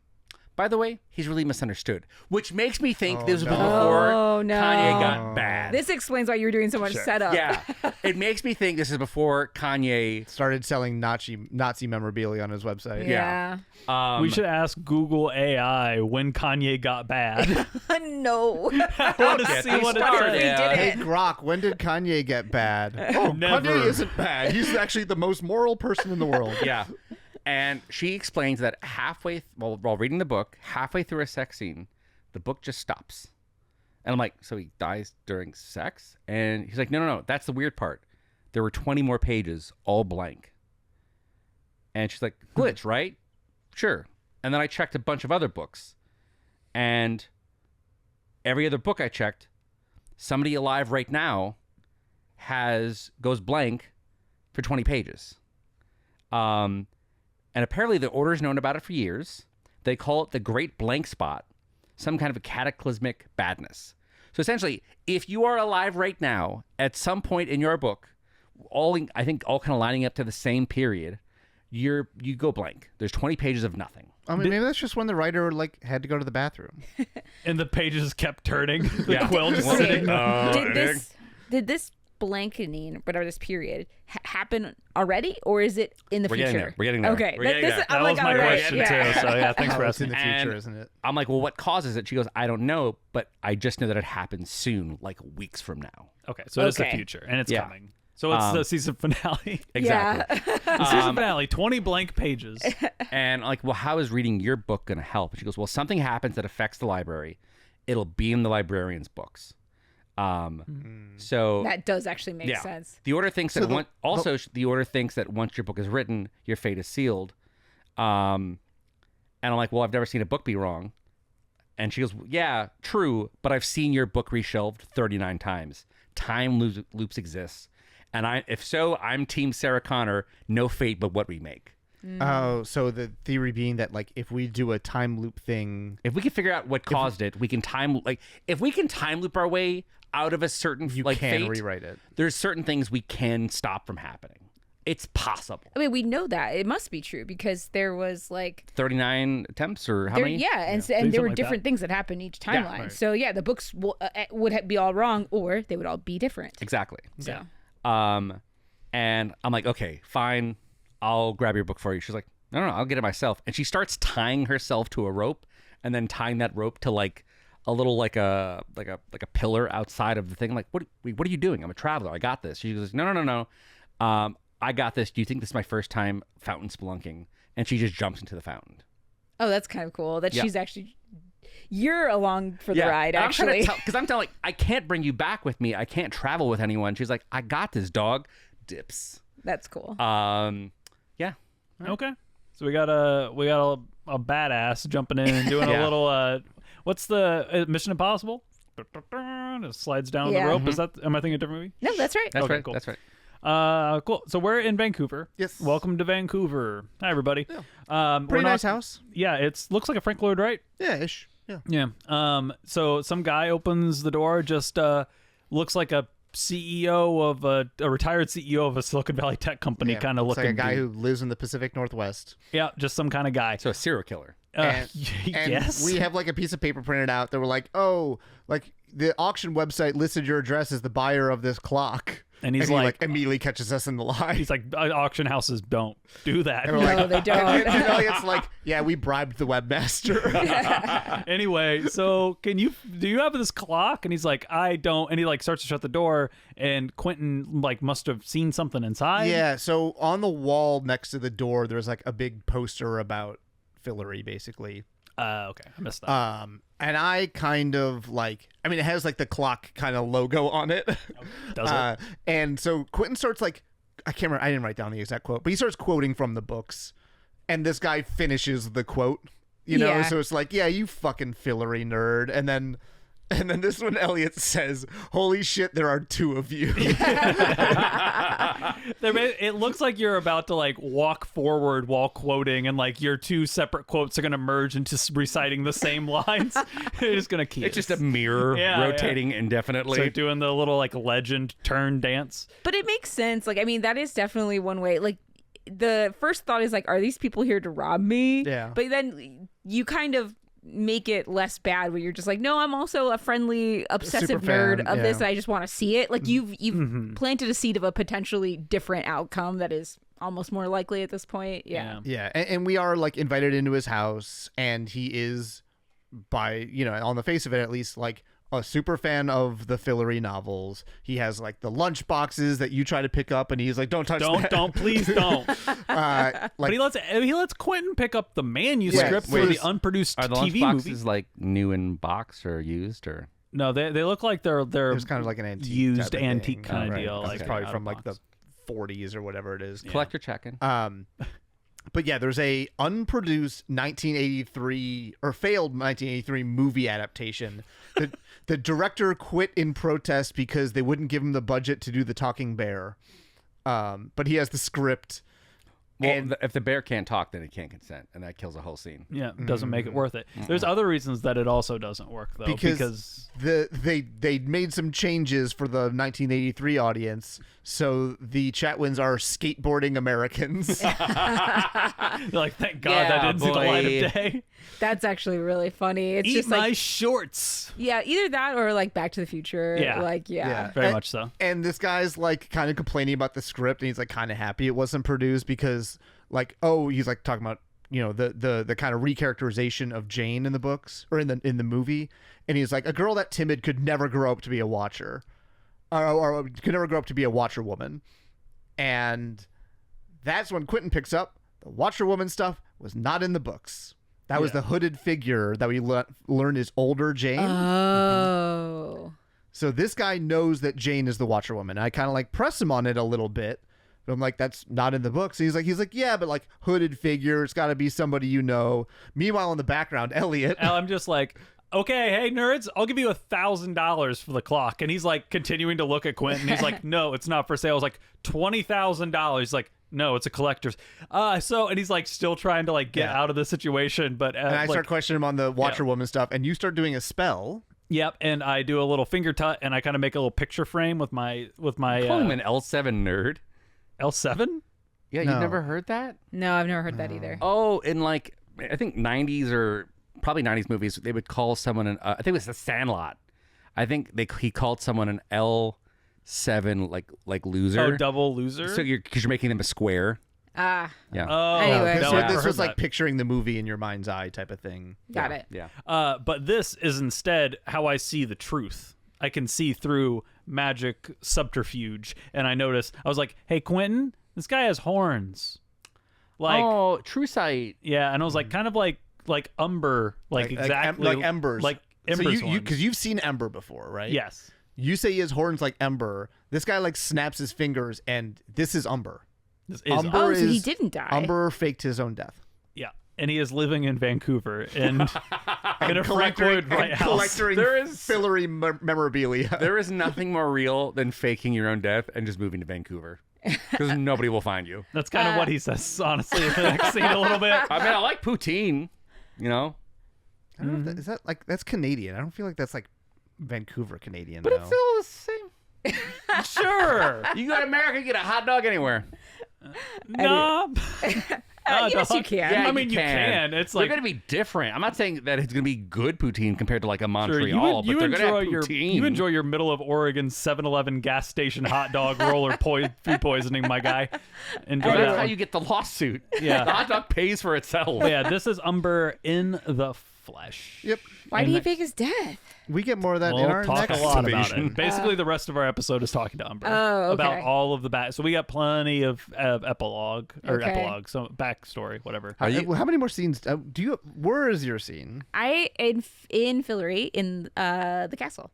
by the way, he's really misunderstood, which makes me think this was no. before Oh, no. Kanye got bad. This explains why you were doing so much setup. Yeah, it makes me think this is before Kanye. Started selling Nazi memorabilia on his website. Yeah. We should ask Google AI when Kanye got bad. No. I want to see what it started. says. Yeah. Hey Grok, when did Kanye get bad? Oh, Never. Kanye isn't bad. He's actually the most moral person in the world. Yeah. And she explains that halfway, while reading the book, halfway through a sex scene, the book just stops. And I'm like, so he dies during sex? And he's like, no, that's the weird part. There were 20 more pages, all blank. And she's like, glitch, right? Sure. And then I checked a bunch of other books. And every other book I checked, somebody alive right now goes blank for 20 pages. And apparently the Order's known about it for years. They call it the Great Blank Spot, some kind of a cataclysmic badness. So essentially, if you are alive right now, at some point in your book, all kind of lining up to the same period, you go blank. There's 20 pages of nothing. I mean, maybe that's just when the writer had to go to the bathroom. And the pages kept turning. The Yeah. quill just Wait, sitting. did this blankening, whatever this period, happen already, or is it in the We're future? getting there. We're getting there. Okay, We're getting there. That I'm was like, my all right, question yeah. too. So yeah, thanks for Oh, it's in asking. the future, And isn't it? I'm like, well, what causes it? She goes, I don't know, but I just know that it happens soon, like weeks from now. Okay, so it's the Okay. future, and it's Yeah. coming. So it's the season finale. Exactly. The season finale, 20 blank pages. And I'm like, well, how is reading your book going to help? And she goes, well, something happens that affects the library. It'll be in the librarian's books. So That does actually make yeah, sense. the Order thinks that the Order thinks that once your book is written, your fate is sealed. And I'm like, well, I've never seen a book be wrong. And she goes, yeah, true, but I've seen your book reshelved 39 times. Time loops exist. And if so, I'm Team Sarah Connor. No fate but what we make. Oh, so the theory being that like if we do a time loop thing, If we can figure out what caused it, we can if we can time loop our way out of a certain you like can fate, rewrite it. there's certain things we can stop from happening. It's possible. I mean, we know that it must be true because there was like 39 attempts or how many? yeah, and something there were like different things that happened each timeline. right. So yeah, the books would be all wrong, or they would all be different. Exactly. So And I'm like, okay, fine. I'll grab your book for you. She's like, no, I'll get it myself. And she starts tying herself to a rope and then tying that rope to like a little like a pillar outside of the thing. I'm like, what are you doing? I'm a traveler. I got this. She goes, no. I got this. Do you think this is my first time fountain spelunking? And she just jumps into the fountain. oh, that's kind of cool that Yeah. she's actually you're along for the ride. Actually, Because I'm telling, I can't bring you back with me. I can't travel with anyone. She's like, I got this, dog. Dips. that's cool. Yeah. Okay, so we got a badass jumping in and doing a Yeah. little. What's the Mission Impossible? It slides down Yeah. the rope. Is that? Am I thinking a different movie? No, that's right. That's Okay, right. cool. That's right. Cool. So we're in Vancouver. Yes. Welcome to Vancouver. Hi, everybody. Yeah. We're Pretty not- nice house. Yeah, it looks like a Frank Lloyd Wright. Yeah, ish. Yeah. Yeah. So some guy opens the door. Just looks like a CEO of a retired CEO of a Silicon Valley tech company, Yeah, kind of looks looking. like a guy dude. who lives in the Pacific Northwest. Yeah, just some kind of guy. So a serial killer. And yes. we have like a piece of paper printed out that we're like, oh, like the auction website listed your address as the buyer of this clock. And he's he like- immediately catches us in the lie. He's like, auction houses don't do that. And we're like, No, they don't. And Elliot's like, yeah, we bribed the webmaster. Anyway, so do you have this clock? And he's like, I don't. And he like starts to shut the door, and Quentin like must have seen something inside. Yeah, so on the wall next to the door, there's like a big poster about Fillory, basically. Okay, I missed that. And I kind of like, I mean, it has like the clock kind of logo on it. Does it? And so Quentin starts like, I can't remember, I didn't write down the exact quote, but he starts quoting from the books. And this guy finishes the quote, you know? Yeah. So it's like, yeah, you fucking Fillory nerd. And then this one, Eliot says, holy shit, there are two of you. It looks like you're about to like walk forward while quoting, and like your two separate quotes are going to merge into reciting the same lines. You're just going to keep It's just a mirror rotating indefinitely. So doing the little like legend turn dance. But it makes sense. Like, I mean, that is definitely one way. Like, the first thought is like, are these people here to rob me? Yeah. But then you kind of make it less bad where you're just like, no, I'm also a friendly obsessive Super nerd fan, of this, yeah. and I just want to see it. Like, you've planted a seed of a potentially different outcome that is almost more likely at this point. Yeah. Yeah, and we are like invited into his house, and he is, by, you know, on the face of it at least, like a super fan of the Fillory novels. He has like the lunch boxes that you try to pick up, and he's like, "Don't touch that." Please don't. Like, But he lets Quentin pick up the manuscript for wait, the unproduced Are the TV lunchboxes movie. like new in box or used or? No, they look like they're there's kind of like an antique used type of antique thing. kind of right. deal. Okay. Like It's probably out from of like the box. 40s or whatever it is. Collector checking. But yeah, there's a unproduced 1983 or failed 1983 movie adaptation. The director quit in protest because they wouldn't give him the budget to do the talking bear. But he has the script. Well, and if the bear can't talk, then it can't consent, and that kills the whole scene. Yeah, it doesn't make it worth it. There's other reasons that it also doesn't work though, because they made some changes for the 1983 audience, so the Chatwins are skateboarding Americans. like, thank God Yeah, that didn't see the light boy. of day. That's actually really funny. It's Eat just my like, shorts. yeah, either that or like Back to the Future. Yeah. Like, yeah. Very And- much so. And this guy's like kind of complaining about the script, and he's like kind of happy it wasn't produced because like, oh, he's like talking about, you know, the kind of recharacterization of Jane in the books or in the movie, and he's like, a girl that timid could never grow up to be a watcher, or could never grow up to be a watcher woman. And that's when Quentin picks up the watcher woman stuff was not in the books. That was the hooded figure that we learned is older Jane. Oh. So this guy knows that Jane is the watcher woman. I kind of like press him on it a little bit. But I'm like, that's not in the books. And he's like, yeah, but like hooded figure, it's got to be somebody you know. Meanwhile, in the background, Eliot. And I'm just like, okay, hey nerds, I'll give you $1,000 for the clock. And he's like continuing to look at Quentin. He's like, no, it's not for sale. I was like, $20,000. He's like, no, it's a collector's. And he's like still trying to like get out of the situation. But And I like, start questioning him on the watcher woman stuff, and you start doing a spell. Yep, and I do a little finger tut, and I kind of make a little picture frame with my Call him an L7 nerd. L7. Yeah, No. you've never heard that? No, I've never heard that either. Oh, in like I think 90s or probably 90s movies, they would call someone an I think it was The Sandlot. I think he called someone an L7 like loser. Oh, double loser. So because you're making them a square. Ah, Yeah. Oh, Anyway. This, no, was, I've this heard was like that. picturing the movie in your mind's eye type of thing. got it. Yeah. But this is instead how I see the truth. I can see through magic subterfuge, and I was like, hey, Quentin, this guy has horns. Like, oh, True Sight. yeah, and I was like, kind of like Umber, like exactly like Ember's. like So Ember's you horns. because you've seen Ember before, right? Yes. You say he has horns like Ember. This guy like snaps his fingers, and this is Umber. This is Umber Oh, so he is- didn't die. Umber faked his own death. yeah, and he is living in Vancouver in a Frankwood White House. collecting There is- Fillory memorabilia. There is nothing more real than faking your own death and just moving to Vancouver. Because nobody will find you. That's kind of what he says, honestly, in the next scene a little bit. I mean, I like poutine, you know? I don't know if is that like that's Canadian? I don't feel like that's like Vancouver Canadian. But though. it's still the same. Sure. You go to America, you get a hot dog anywhere. No. yes, you dog. can. Yeah, I mean, you can. It's they're like going to be different. I'm not saying that it's going to be good poutine compared to like a sure, Montreal, but they're going to have poutine. you enjoy your middle of Oregon 7-Eleven gas station hot dog roller food poisoning, my guy. Enjoy That's that how one. you get the lawsuit. Yeah. The hot dog pays for itself. But yeah, this is Umber in the flesh. Yep. Why And did he that- fake his death? We get more of that in We'll our talk next a lot about exposition. it. Basically, the rest of our episode is talking to Umber Oh, okay. about all of the back. So we got plenty of Okay. epilogue, so backstory, whatever. How many more scenes do you? Where is your scene? In Fillory in the castle.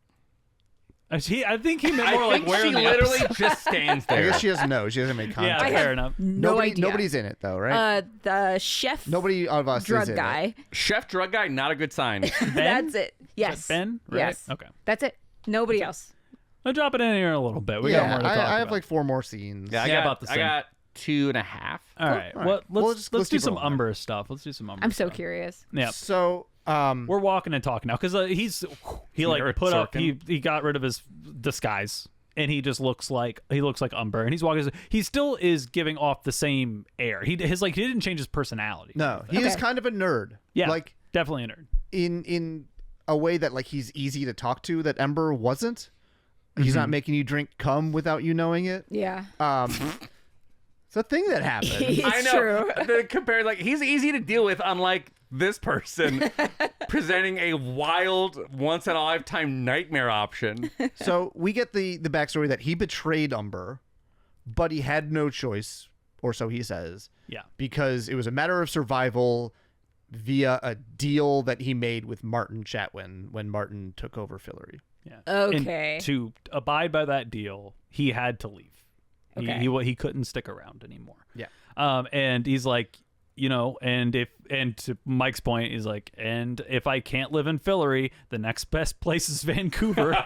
I think he meant I more like think where she in the literally episode. just stands I there. guess she doesn't know. She hasn't made Yeah, contact. fair enough. No idea. Nobody's in it though, right? The chef Nobody of us drug is in guy. Chef drug guy, not a good sign. Ben? That's it. Is Yes. that Ben? Right? Yes. Okay. That's it. Nobody else. I'll drop it in here in a little bit. We Yeah, got more to talk I about. have like 4 more scenes. Yeah, Yeah, about the I same. got 2.5. All right. All right. Well, Well, let's let's do keep some rolling. Umber stuff. Let's do some Umber. I'm so stuff. curious. Yeah. So, We're walking and talking now because he like Nerd put up Sorkin. he got rid of his disguise and he just looks like Umber and he's walking. He still is giving off the same air. He didn't change his personality. no, he is Okay. kind of a nerd. Yeah. Like Definitely a nerd. in a way that like he's easy to talk to that Ember wasn't. He's not making you drink cum without you knowing it. Yeah. It's a thing that happens. It's I know. true. Compared, like, he's easy to deal with, unlike this person presenting a wild, once in a lifetime nightmare option. So we get the backstory that he betrayed Umber, but he had no choice, or so he says, Yeah. because it was a matter of survival via a deal that he made with Martin Chatwin when Martin took over Fillory. Yeah. Okay. And to abide by that deal, he had to leave. Okay. He couldn't stick around anymore. Yeah. And he's like, and to Mike's point, he's like, and if I can't live in Fillory, the next best place is Vancouver.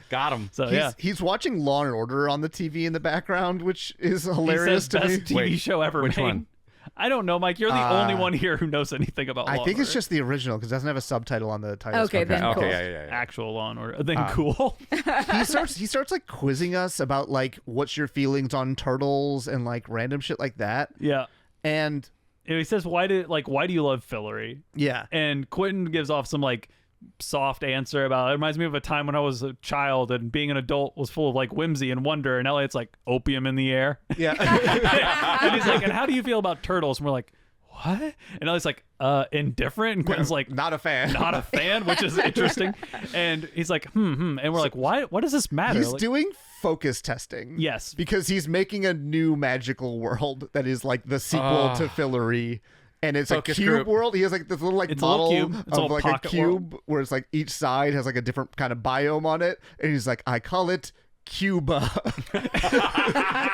Got him. So yeah, He's watching Law and Order on the TV in the background, which is hilarious he to says me. best TV Wait, show ever which made. one? I don't know, Mike. You're the only one here who knows anything about Law I and think it's Order. just the original because it doesn't have a subtitle on the title. Okay, then Okay, cool. yeah. actual Law and Order. Then cool. he starts like quizzing us about like what's your feelings on turtles and like random shit like that. Yeah. And And he says, why do you love Fillory? yeah, And Quentin gives off some like soft answer about it reminds me of a time when I was a child and being an adult was full of like whimsy and wonder, and Elliot's like opium in the air. yeah. And he's like, and how do you feel about turtles? And we're like, what? And Elliot's like, indifferent. And Quentin's like, Not a fan. not a fan, which is interesting. And he's like, and we're like, why? What does this matter? He's Like, doing focus testing. Yes. Because he's making a new magical world that is like the sequel to Fillory. And it's Focus a cube group. world. He has like this little like It's a little model cube. It's a of little like a pocket cube where it's like each side has like a different kind of biome on it. And he's like, I call it Cuba.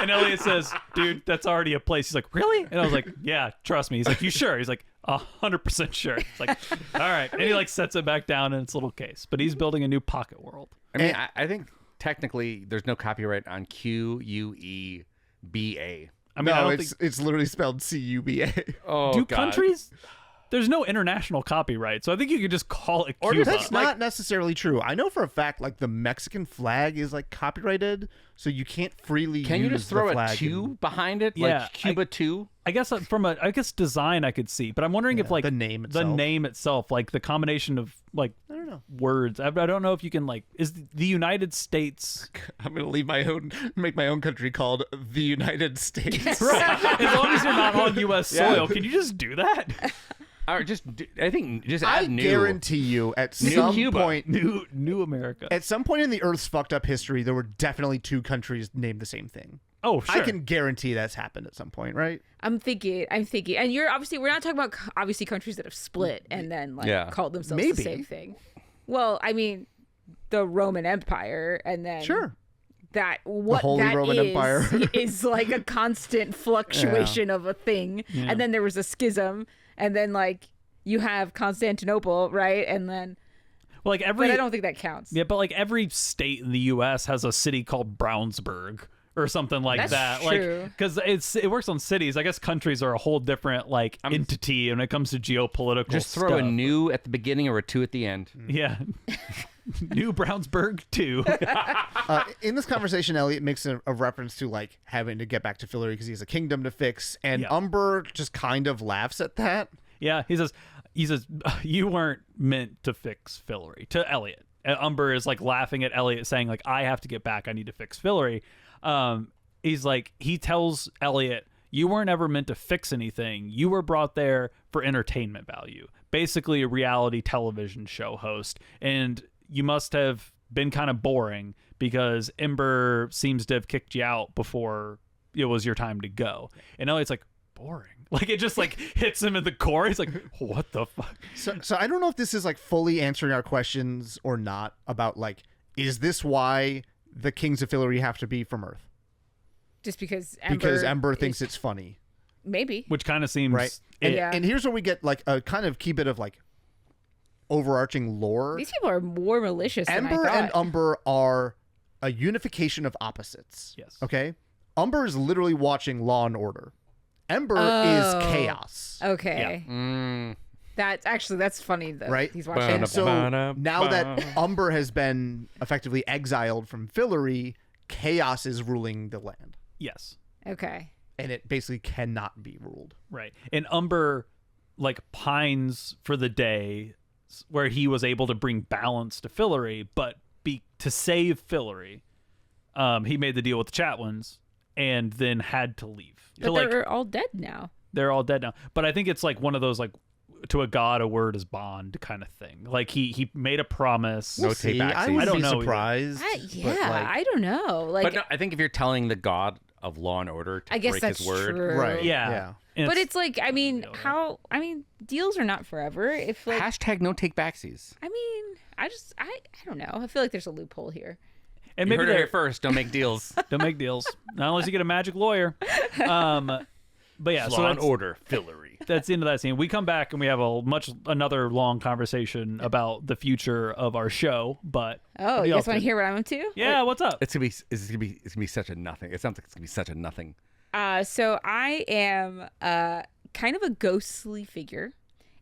And Elliot says, dude, that's already a place. He's like, really? And I was like, yeah, trust me. He's like, you sure? He's like, 100% sure. It's like, all right. And he like sets it back down in its little case. But he's building a new pocket world. I mean, I think technically there's no copyright on QUEBA. I mean, I No, don't it's literally spelled Cuba. Oh, do God. countries? There's no international copyright, so I think you could just call it Cuba. That's not necessarily true. I know for a fact, like the Mexican flag is like copyrighted, so you can't freely. Can you use just throw the a flag 2 behind it? Yeah, Like Cuba 2? I guess design I could see, but I'm wondering if like the name the itself. name itself, like the combination of like I don't know. words. I don't know if you can like is the United States I'm gonna make my own country called the United States. right? As long as you're not on U.S. Yeah. soil, can you just do that? Or I think just I add new. guarantee you, at New some Cuba. point, New America. at some point in the Earth's fucked up history, there were definitely 2 countries named the same thing. Oh, sure. I can guarantee that's happened at some point, right? I'm thinking, and we're not talking about obviously countries that have split and then like Yeah. called themselves Maybe. the same thing. Well, I mean, the Roman Empire, and then Sure. that what Holy that Roman is, Empire. is like a constant fluctuation of a thing, Yeah. and then there was a schism, and then like you have Constantinople, right, and then. Well, like But I don't think that counts. Yeah, but like every state in the U.S. has a city called Brownsburg or something like That's that. true. Like, because it works on cities. I guess countries are a whole different like entity when it comes to geopolitical. Just throw stuff. a new at the beginning or a 2 at the end. Yeah. New Brownsburg too. In this conversation, Elliot makes a reference to like having to get back to Fillory because he has a kingdom to fix, and Yeah. Umber just kind of laughs at that. Yeah, he says you weren't meant to fix Fillory to Elliot. And Umber is like laughing at Elliot, saying like I have to get back. I need to fix Fillory. He's like he tells Elliot, you weren't ever meant to fix anything. You were brought there for entertainment value. basically a reality television show host, and you must have been kind of boring because Umber seems to have kicked you out before it was your time to go. And Elliot's like, boring. Like, it just like hits him in the core. He's like, what the fuck? So I don't know if this is like fully answering our questions or not about like, is this why the kings of Fillory have to be from Earth? Just because Umber thinks it's funny. Maybe. Which kind of seems right. And here's where we get like a kind of key bit of like overarching lore. These people are more malicious than I Ember thought. and Umber are a unification of opposites. Yes. Okay. Umber is literally watching Law and Order. Ember is chaos. Okay. That's funny that Right? he's watching. And so now that Umber has been effectively exiled from Fillory, chaos is ruling the land. Yes. Okay. And it basically cannot be ruled. Right. And Umber like pines for the day where he was able to bring balance to Fillory, but to save Fillory, he made the deal with the Chatwins and then had to leave. But they're all dead now. They're all dead now. But I think it's like one of those like to a god a word is bond kind of thing. Like he made a promise. No take back. I would don't be know surprised. I don't know. Like, But no, I think if you're telling the god of law and order to I guess break that's his word, true. Right. Yeah. But it's like, I mean, deals are not forever. If like, hashtag no take backsies. I mean, I don't know. I feel like there's a loophole here. and You maybe heard it they're here first. Don't make deals. don't make deals. Not unless you get a magic lawyer. But yeah, so Law and that's, order, Fillory. that's the end of that scene. We come back and we have another long conversation about the future of our show. But Oh, you guys want to hear what I'm up to? Yeah, what's up? It's gonna be such a nothing. It sounds like it's gonna be such a nothing. So I am kind of a ghostly figure,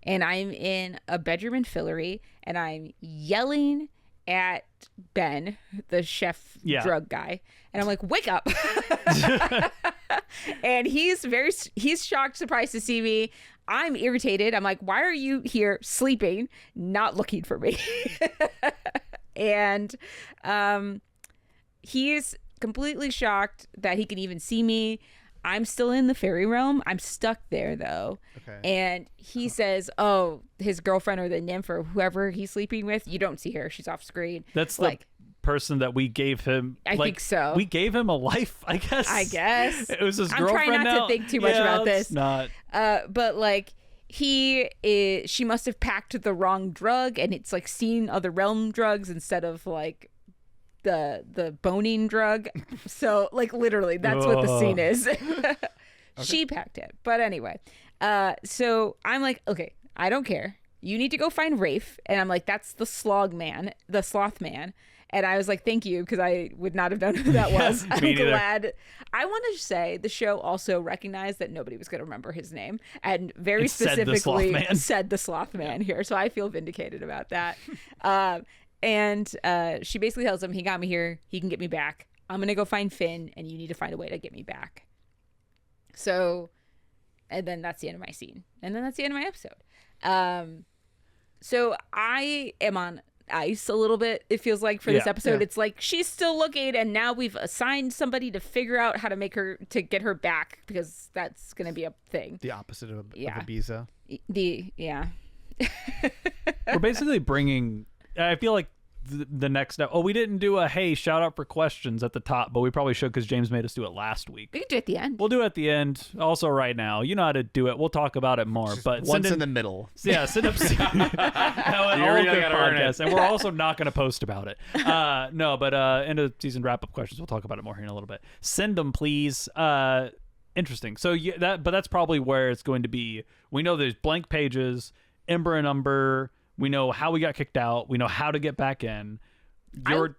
and I'm in a bedroom in Fillory, and I'm yelling at Ben, the chef drug guy, and I'm like, "Wake up!" And he's shocked, surprised to see me. I'm irritated. I'm like, "Why are you here sleeping, not looking for me?" And he's completely shocked that he can even see me. I'm still in the fairy realm. I'm stuck there though. Okay. And he says, "Oh, his girlfriend or the nymph or whoever he's sleeping with, you don't see her. She's off screen." That's like the person that we gave him. I think so. We gave him a life, I guess. It was his I'm girlfriend. trying not now. to think too much about this. Not. But like she must have packed the wrong drug, and it's like seen other realm drugs instead of like the boning drug. So like literally that's what the scene is. She packed it. But anyway, so I'm like, okay, I don't care. You need to go find Rafe. And I'm like, that's the sloth man. And I was like, thank you, because I would not have known who that was. I'm glad. I want to say the show also recognized that nobody was going to remember his name and very specifically said the sloth man here. So I feel vindicated about that. And she basically tells him, he got me here. He can get me back. I'm going to go find Finn, and you need to find a way to get me back. So, and then that's the end of my scene. And then that's the end of my episode. So I am on ice a little bit, it feels like, for this episode. It's like she's still looking, and now we've assigned somebody to figure out how to get her back, because that's going to be a thing. The opposite of Ibiza. We're basically bringing, I feel like the next step. Oh, we didn't do a hey shout out for questions at the top, but we probably should, because James made us do it last week. We can do it at the end. We'll do it at the end. Also, right now, you know how to do it. We'll talk about it more. But once in the middle. Yeah, send up. All good podcasts, and we're also not going to post about it. No, but end of season wrap up questions. We'll talk about it more here in a little bit. Send them, please. Interesting. So but that's probably where it's going to be. We know there's blank pages. Ember and Umber. We know how we got kicked out. We know how to get back in. You're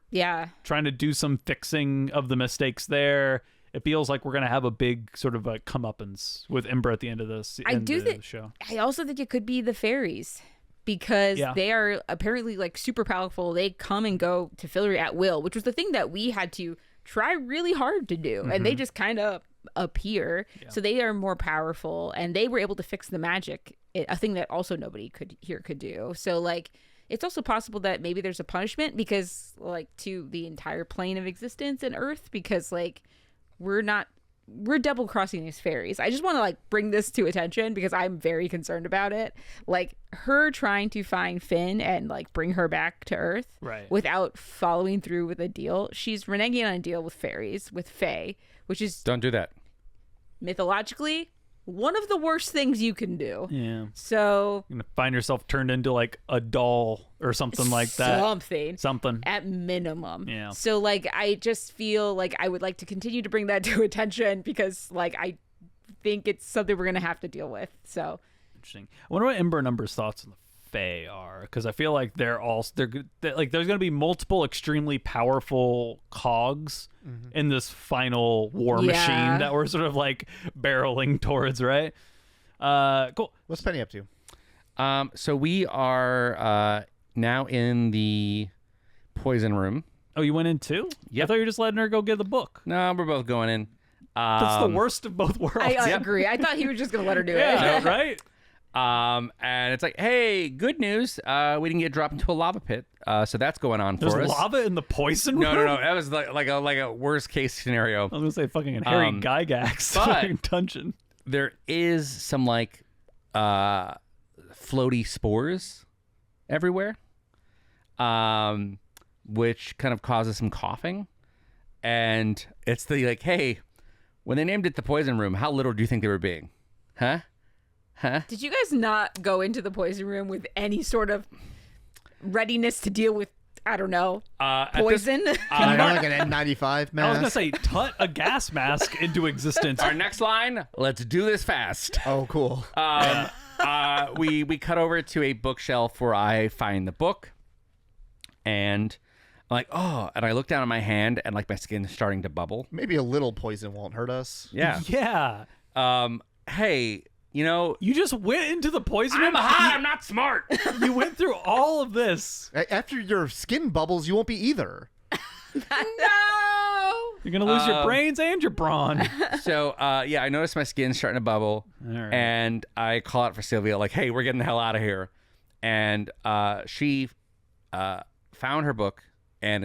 trying to do some fixing of the mistakes there. It feels like we're going to have a big sort of a comeuppance with Umber at the end of this show. I also think it could be the fairies, because they are apparently like super powerful. They come and go to Fillory at will, which was the thing that we had to try really hard to do. Mm-hmm. And they just kind of appear. Yeah. So they are more powerful, and they were able to fix the magic, a thing that also nobody could do. So like, it's also possible that maybe there's a punishment, because like to the entire plane of existence in Earth, because like we're not we're double crossing these fairies. I just want to like bring this to attention because I'm very concerned about it. Like her trying to find Finn and like bring her back to Earth Right. without following through with a deal. She's reneging on a deal with fairies, with Fae, which is Don't do that. mythologically one of the worst things you can do. Yeah. So You're gonna find yourself turned into like a doll or something like that. Something. At minimum. Yeah. So like I just feel like I would like to continue to bring that to attention because like I think it's something we're gonna have to deal with. So Interesting. I wonder what Ember and Umber's thoughts on the Fae are, because I feel like they're like there's gonna be multiple extremely powerful cogs in this final war machine that we're sort of like barreling towards, right? Cool. What's Penny up to? So we are now in the poison room. Oh, you went in too? Yep. I thought you were just letting her go get the book. No, we're both going in. That's the worst of both worlds. I agree. I thought he was just gonna let her do Yeah, it. right? And it's like, hey, good news. We didn't get dropped into a lava pit. So that's going on There's for us. lava in the poison room? No. That was like a worst case scenario. I was gonna say fucking Harry Gygax but- dungeon. There is some like floaty spores everywhere, which kind of causes some coughing. And it's the like, hey, when they named it the poison room, how little do you think they were being? Huh? Did you guys not go into the poison room with any sort of readiness to deal with, I don't know, poison? I know, like an N95 mask. I was gonna say, tut a gas mask into existence. Our next line, let's do this fast. Oh, cool. We cut over to a bookshelf where I find the book, and I'm like, oh, and I look down at my hand, and like my skin's starting to bubble. Maybe a little poison won't hurt us. Yeah. Yeah. Hey, you know, You just went into the poison I'm room. hot. I'm not smart. You went through all of this. After your skin bubbles, you won't be either. No! You're gonna lose your brains and your brawn. So, yeah, I noticed my skin's starting to bubble, right. and I call out for Sylvia, like, hey, we're getting the hell out of here. And she found her book and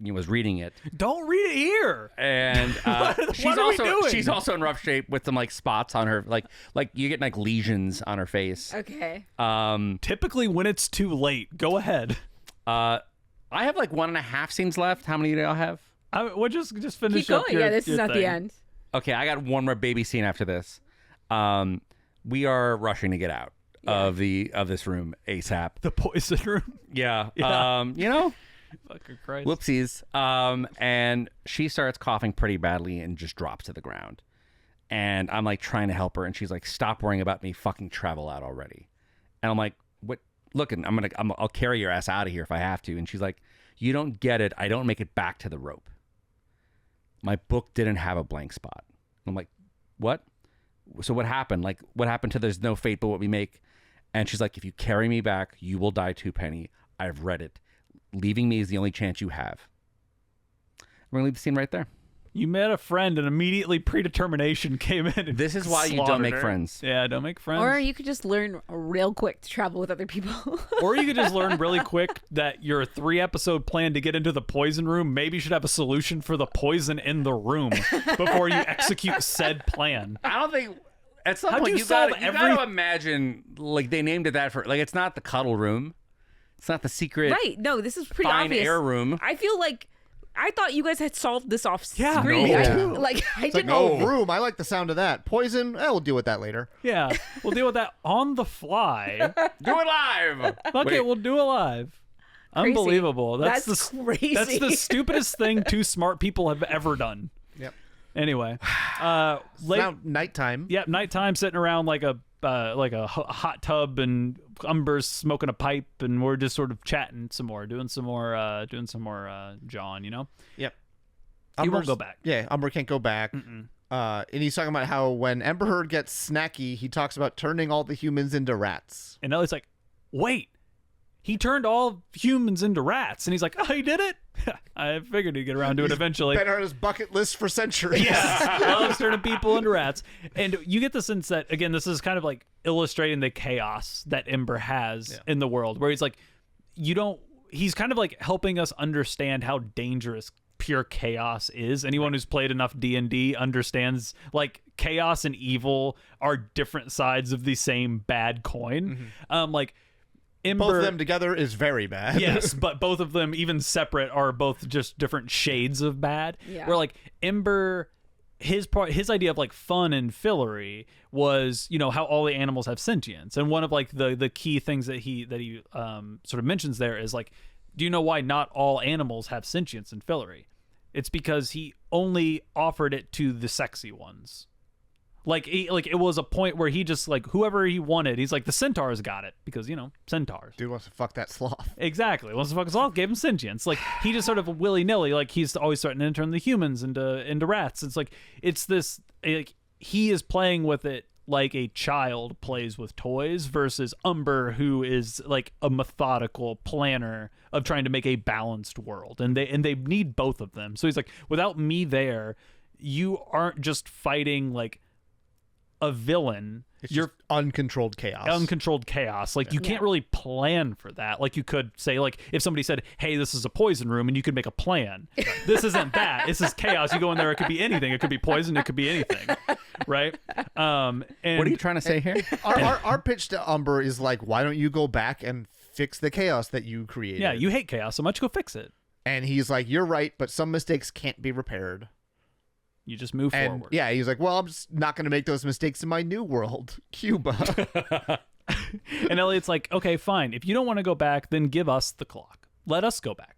was reading it. Don't read it here. And what are we doing? she's also in rough shape with some like spots on her, like you get like lesions on her face. Okay. Typically, when it's too late, go ahead. I have like 1.5 scenes left. How many do y'all have? We'll just finish Keep going. up your, Yeah, this your is not thing. the end. Okay, I got one more baby scene after this. We are rushing to get out of this room ASAP. The poison room. Yeah. Yeah. You know, Fucking Christ. whoopsies. And she starts coughing pretty badly and just drops to the ground. And I'm like trying to help her, and she's like, "Stop worrying about me. Fucking travel out already." And I'm like, "What? Look, I'll carry your ass out of here if I have to." And she's like, "You don't get it. I don't make it back to the rope. My book didn't have a blank spot." I'm like, "What? So what happened? Like, what happened to there's no fate but what we make?" And she's like, "If you carry me back, you will die too, Penny. I've read it. Leaving me is the only chance you have." We're gonna leave the scene right there. You met a friend and immediately predetermination came in. And This is why you don't slaughtered make her. friends. Yeah, don't make friends. Or you could just learn real quick to travel with other people. Or you could just learn really quick that your 3-episode plan to get into the poison room maybe should have a solution for the poison in the room before you execute said plan. I don't think at some How'd point you you solve gotta, every- you gotta imagine like they named it that for like it's not the cuddle room, it's not the secret Right. No, this is pretty fine obvious. air room. I feel like I thought you guys had solved this off Yeah, screen. me I, too. like I It's like, didn't oh, room. I like the sound of that. Poison. We'll deal with that later. Yeah, we'll deal with that on the fly. Do it live. Fuck Wait, it, we'll do it live. Crazy. Unbelievable. That's the crazy. That's the stupidest thing two smart people have ever done. Yep. Anyway, late. Now nighttime. Yep, nighttime, sitting around like a hot tub, and Umber's smoking a pipe, and we're just sort of chatting some more, doing some more John, you know. Yep. He won't Umber's- go back. Yeah, Umber can't go back. And he's talking about how when Ember Heard gets snacky, he talks about turning all the humans into rats. And Ellie's like, "Wait, he turned all humans into rats," and he's like, "Oh, he did it." I figured he'd get around to it eventually. Been on his bucket list for centuries. Yeah, loves turning people into rats. And you get the sense that, again, this is kind of like illustrating the chaos that Ember has in the world, where he's like, he's kind of like helping us understand how dangerous pure chaos is. Anyone who's played enough D&D understands like chaos and evil are different sides of the same bad coin. Like Umber, Both of them together is very bad. yes, but both of them, even separate, are both just different shades of bad. Yeah. Where like Umber, his idea of like fun and Fillory was, you know, how all the animals have sentience, and one of like the key things that he sort of mentions there is like, do you know why not all animals have sentience in Fillory? It's because he only offered it to the sexy ones. Like it was a point where he just like whoever he wanted, he's like the centaurs got it because, you know, centaurs. Dude wants to fuck that sloth. Exactly. Once the fuck is off, gave him sentience. Like he just sort of willy nilly, like he's always starting to turn the humans into rats. It's like it's this like he is playing with it like a child plays with toys versus Umber, who is like a methodical planner of trying to make a balanced world, and they need both of them. So he's like, without me there, you aren't just fighting like a villain. You're uncontrolled chaos. Like you can't really plan for that. Like you could say, like if somebody said, hey, this is a poison room, and you could make a plan. This isn't that. This is chaos. You go in there, it could be anything. It could be poison, it could be anything. Right? And What are you trying to say here? Our pitch to Umber is like, why don't you go back and fix the chaos that you created? yeah, you hate chaos so much, go fix it. And he's like, you're right, but some mistakes can't be repaired. You just move And forward. yeah, he's like, well, I'm just not going to make those mistakes in my new world, Cuba. And Elliot's like, okay, fine. If you don't want to go back, then give us the clock. Let us go back.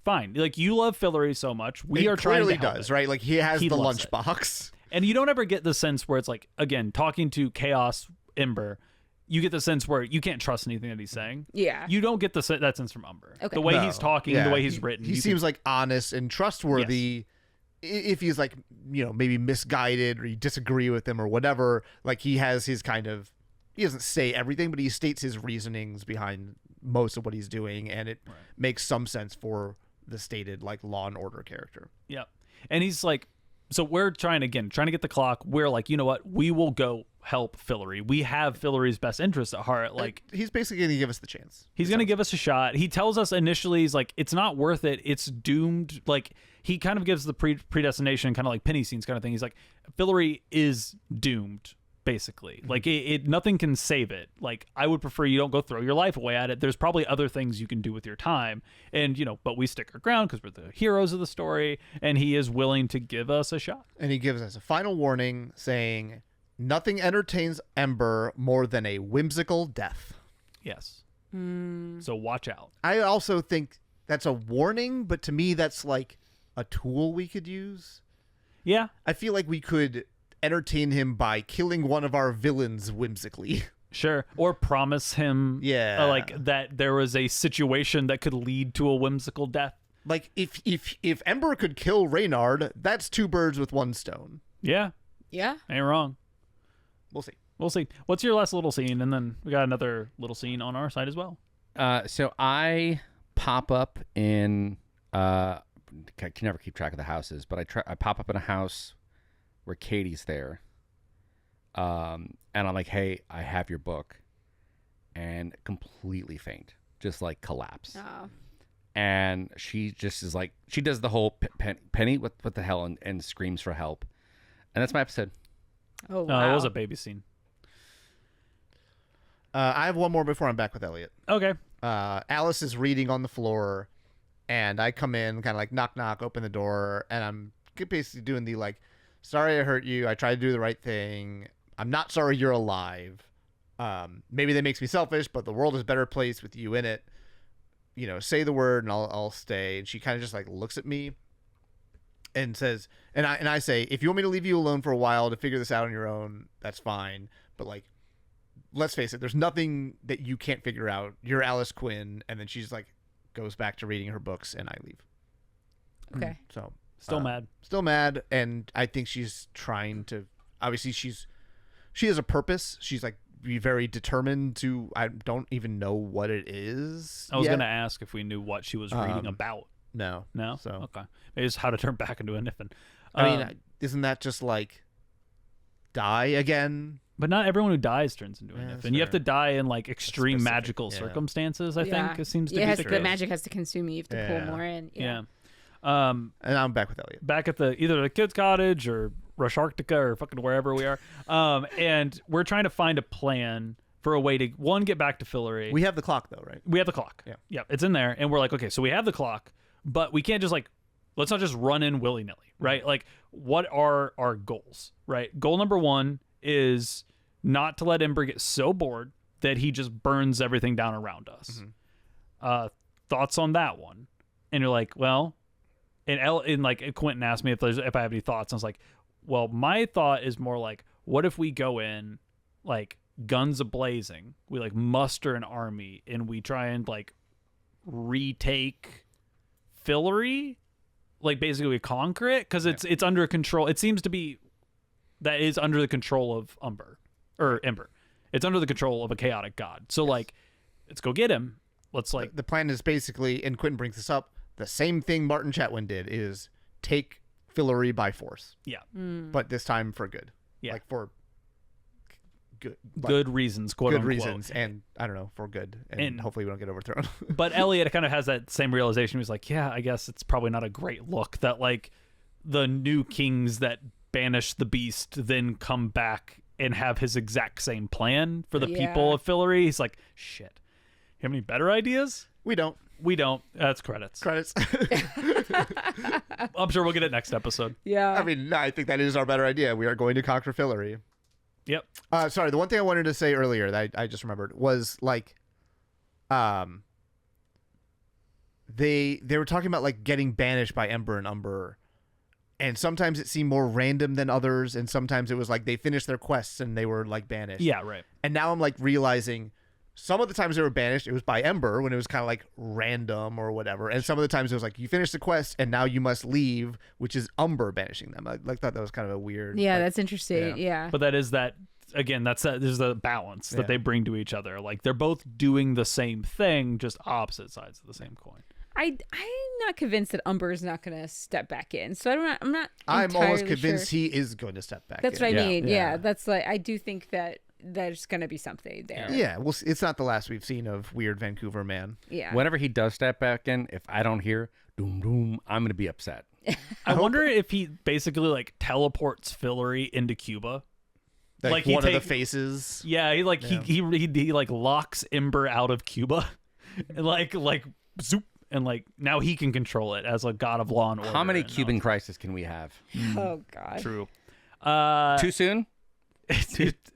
Fine. Like you love Fillory so much. We He are trying to clearly help does, it. right? Like he has He the loves it. lunchbox. And you don't ever get the sense where it's like, again, talking to Chaos Umber, you get the sense where you can't trust anything that he's saying. Yeah. You don't get that sense from Umber. Okay. The way No. he's talking, Yeah. the way he's written. He you seems like honest and trustworthy. If he's like, you know, maybe misguided or you disagree with him or whatever, like he has his kind of, he doesn't say everything, but he states his reasonings behind most of what he's doing, and it makes some sense for the stated like Law and Order character. Yeah. And he's like, so we're trying to get the clock. We're like, you know what? We will go help Fillory. We have Fillory's best interest at heart. Like He's basically going to give us the chance. he's going to give us a shot. He tells us initially, he's like, it's not worth it. It's doomed. Like he kind of gives the predestination kind of like penny scenes kind of thing. He's like, Fillory is doomed. Basically, like it nothing can save it. Like I would prefer you don't go throw your life away at it. There's probably other things you can do with your time, and you know, but we stick our ground because we're the heroes of the story, and he is willing to give us a shot. And he gives us a final warning saying, nothing entertains Umber more than a whimsical death. Yes. So watch out. I also think that's a warning, but to me, that's like a tool we could use. Yeah. I feel like we could entertain him by killing one of our villains whimsically. Sure. Or promise him, Yeah. like that there was a situation that could lead to a whimsical death. Like if Umber could kill Reynard, that's two birds with one stone. Yeah. Yeah. Ain't wrong. We'll see. We'll see. What's your last little scene? And then we got another little scene on our side as well. So I pop up in I can never keep track of the houses, but I pop up in a house where Katie's there, and I'm like, hey, I have your book, and completely faint, just like collapse. Oh. And she just is like, she does the whole Penny, what the hell, and screams for help. And that's my episode. Oh, No, wow. it was a baby scene. I have one more before I'm back with Elliot. Okay. Alice is reading on the floor, and I come in, kind of like knock, knock, open the door, and I'm basically doing the like, sorry I hurt you. I tried to do the right thing. I'm not sorry you're alive. Maybe that makes me selfish, but the world is a better place with you in it. You know, say the word and I'll stay. And she kind of just like looks at me and says, and I say, if you want me to leave you alone for a while to figure this out on your own, that's fine. But like, let's face it, there's nothing that you can't figure out. You're Alice Quinn. And then she's like, goes back to reading her books, and I leave. Okay. So Still mad. Still mad, and I think she's trying to. Obviously, she has a purpose. She's like be very determined to. I don't even know what it is. I was yet. going to ask if we knew what she was reading about. No, No? So Okay. Maybe it's how to turn back into a Niffin. I mean, isn't that just like die again? But not everyone who dies turns into a Yeah, that's Niffin. You have to fair. die in like extreme specific, magical yeah. circumstances, I Yeah. think it seems to It be has, the the case. magic has to consume you. You have to Yeah. pull more in. Yeah. And I'm back with Elliot. Back at either the kids' cottage or Russarctica or fucking wherever we are. And we're trying to find a plan for a way to, one, get back to Fillory. We have the clock, though, right? We have the clock. Yeah, it's in there. And we're like, okay, so we have the clock, but we can't just let's not just run in willy-nilly, right? Like, what are our goals, right? Goal number 1 is not to let Umber get so bored that he just burns everything down around us. Thoughts on that one? And you're like, well, and Quentin asked me if I have any thoughts. And I was like, well, my thought is more like, what if we go in like guns a-blazing, we like muster an army and we try and like retake Fillory, like basically we conquer it because it's under control. It seems to be that is under the control of Umber. It's under the control of a chaotic god. So like, let's go get him. Let's like the plan is basically, and Quentin brings this up, the same thing Martin Chatwin did is take Fillory by force. Yeah. But this time for good. Yeah. Like for good reasons, quote good unquote. reasons, and I don't know, for good, and hopefully we don't get overthrown. But Eliot kind of has that same realization. He's like, yeah, I guess it's probably not a great look that like the new kings that banish the beast then come back and have his exact same plan for the people of Fillory. He's like, shit. You have any better ideas? We don't. That's credits. Credits. I'm sure we'll get it next episode. Yeah. I mean, I think that is our better idea. We are going to conquer Fillory. Yep. Sorry, the one thing I wanted to say earlier that I just remembered was like, they were talking about like getting banished by Ember and Umber, and sometimes it seemed more random than others, and sometimes it was like they finished their quests and they were like banished. Yeah, right. And now I'm like realizing some of the times they were banished, it was by Ember when it was kind of like random or whatever, and some of the times it was like you finished the quest and now you must leave, which is Umber banishing them. I thought that was kind of a weird. Yeah, like, that's interesting. Yeah. But there's the balance that they bring to each other. Like they're both doing the same thing, just opposite sides of the same coin. I'm not convinced that Umber is not going to step back in. So I'm not. I'm almost entirely convinced sure. he is going to step back. That's in. what I mean. Yeah, that's like I do think that there's going to be something there. Yeah, well, it's not the last we've seen of Weird Vancouver Man. Yeah. Whenever he does step back in, if I don't hear doom doom, I'm gonna be upset. I wonder if he basically like teleports Fillory into Cuba. Like he one of the faces. Yeah, he like locks Umber out of Cuba, and like zoop, and like now he can control it as a god of law and order. How many Cuban crises can we have? Oh God. True. Too soon?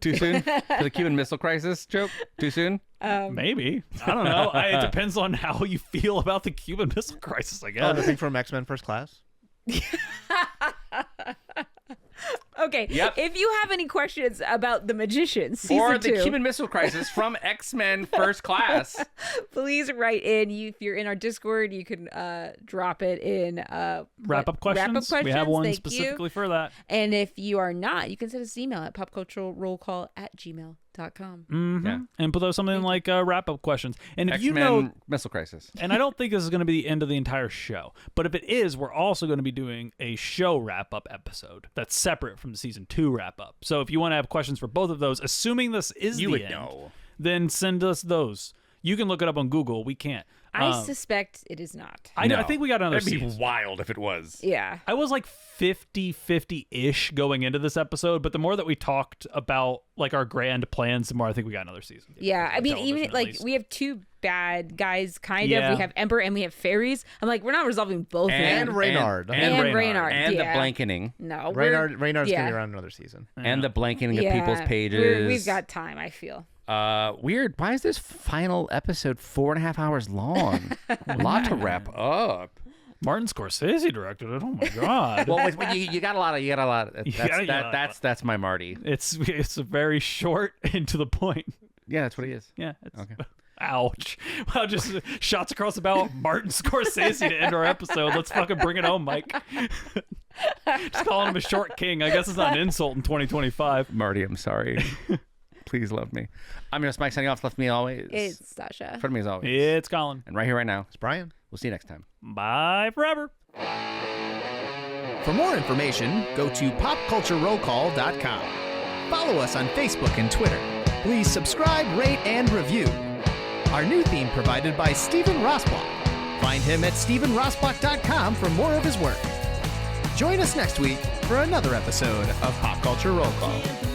Too soon for the Cuban Missile Crisis joke? Too soon? Maybe. I don't know. It depends on how you feel about the Cuban Missile Crisis, I guess. Oh, the thing from X-Men First Class? Okay. Yep. If you have any questions about The Magicians season Or the 2, Cuban Missile Crisis from X-Men First Class. please write in. If you're in our Discord, you can drop it in Wrap-up questions. We have one specifically for that. And if you are not, you can send us an email at popculturalrollcall@gmail.com. Mm-hmm. Yeah. And put those something like wrap-up questions. And if X-Men you know, Missile Crisis. and I don't think this is going to be the end of the entire show, but if it is, we're also going to be doing a show wrap-up episode that's separate from the season 2 wrap-up. So if you want to have questions for both of those, assuming this is You the would end, know. then send us those. You can look it up on Google. We can't. I suspect it is not. I think we got another That'd be season. wild if it was. Yeah. I was like 50-50-ish going into this episode, but the more that we talked about like our grand plans, the more I think we got another season. Yeah, I mean, Television, even at like least. we have two bad guys, kind Yeah. of. We have Ember and we have fairies. I'm like, we're not resolving both And of them. Reynard. And Reynard. And yeah. the blanketing. No, Reynard's going to yeah. be around another season. And the blanketing of Yeah, people's pages. we've got time, I feel. Weird. Why is this final episode 4.5 hours long? A lot to wrap up. Martin Scorsese directed it. Oh my god. Well, you got a lot. Yeah, That's my Marty. It's very short and to the point. Yeah, that's what he is. Yeah. It's, Okay. Ouch. Wow, just shots across the bow. Martin Scorsese to end our episode. Let's fucking bring it home, Mike. Just calling him a short king. I guess it's not an insult in 2025. Marty, I'm sorry. Please love me. I'm just Mike signing off. Left me always. It's Sasha. In front of me as always. It's Colin. And right here, right now. It's Brian. We'll see you next time. Bye forever. For more information, go to popculturerollcall.com. Follow us on Facebook and Twitter. Please subscribe, rate, and review. Our new theme provided by Stephen Rosbach. Find him at StephenRossbach.com for more of his work. Join us next week for another episode of Pop Culture Roll Call.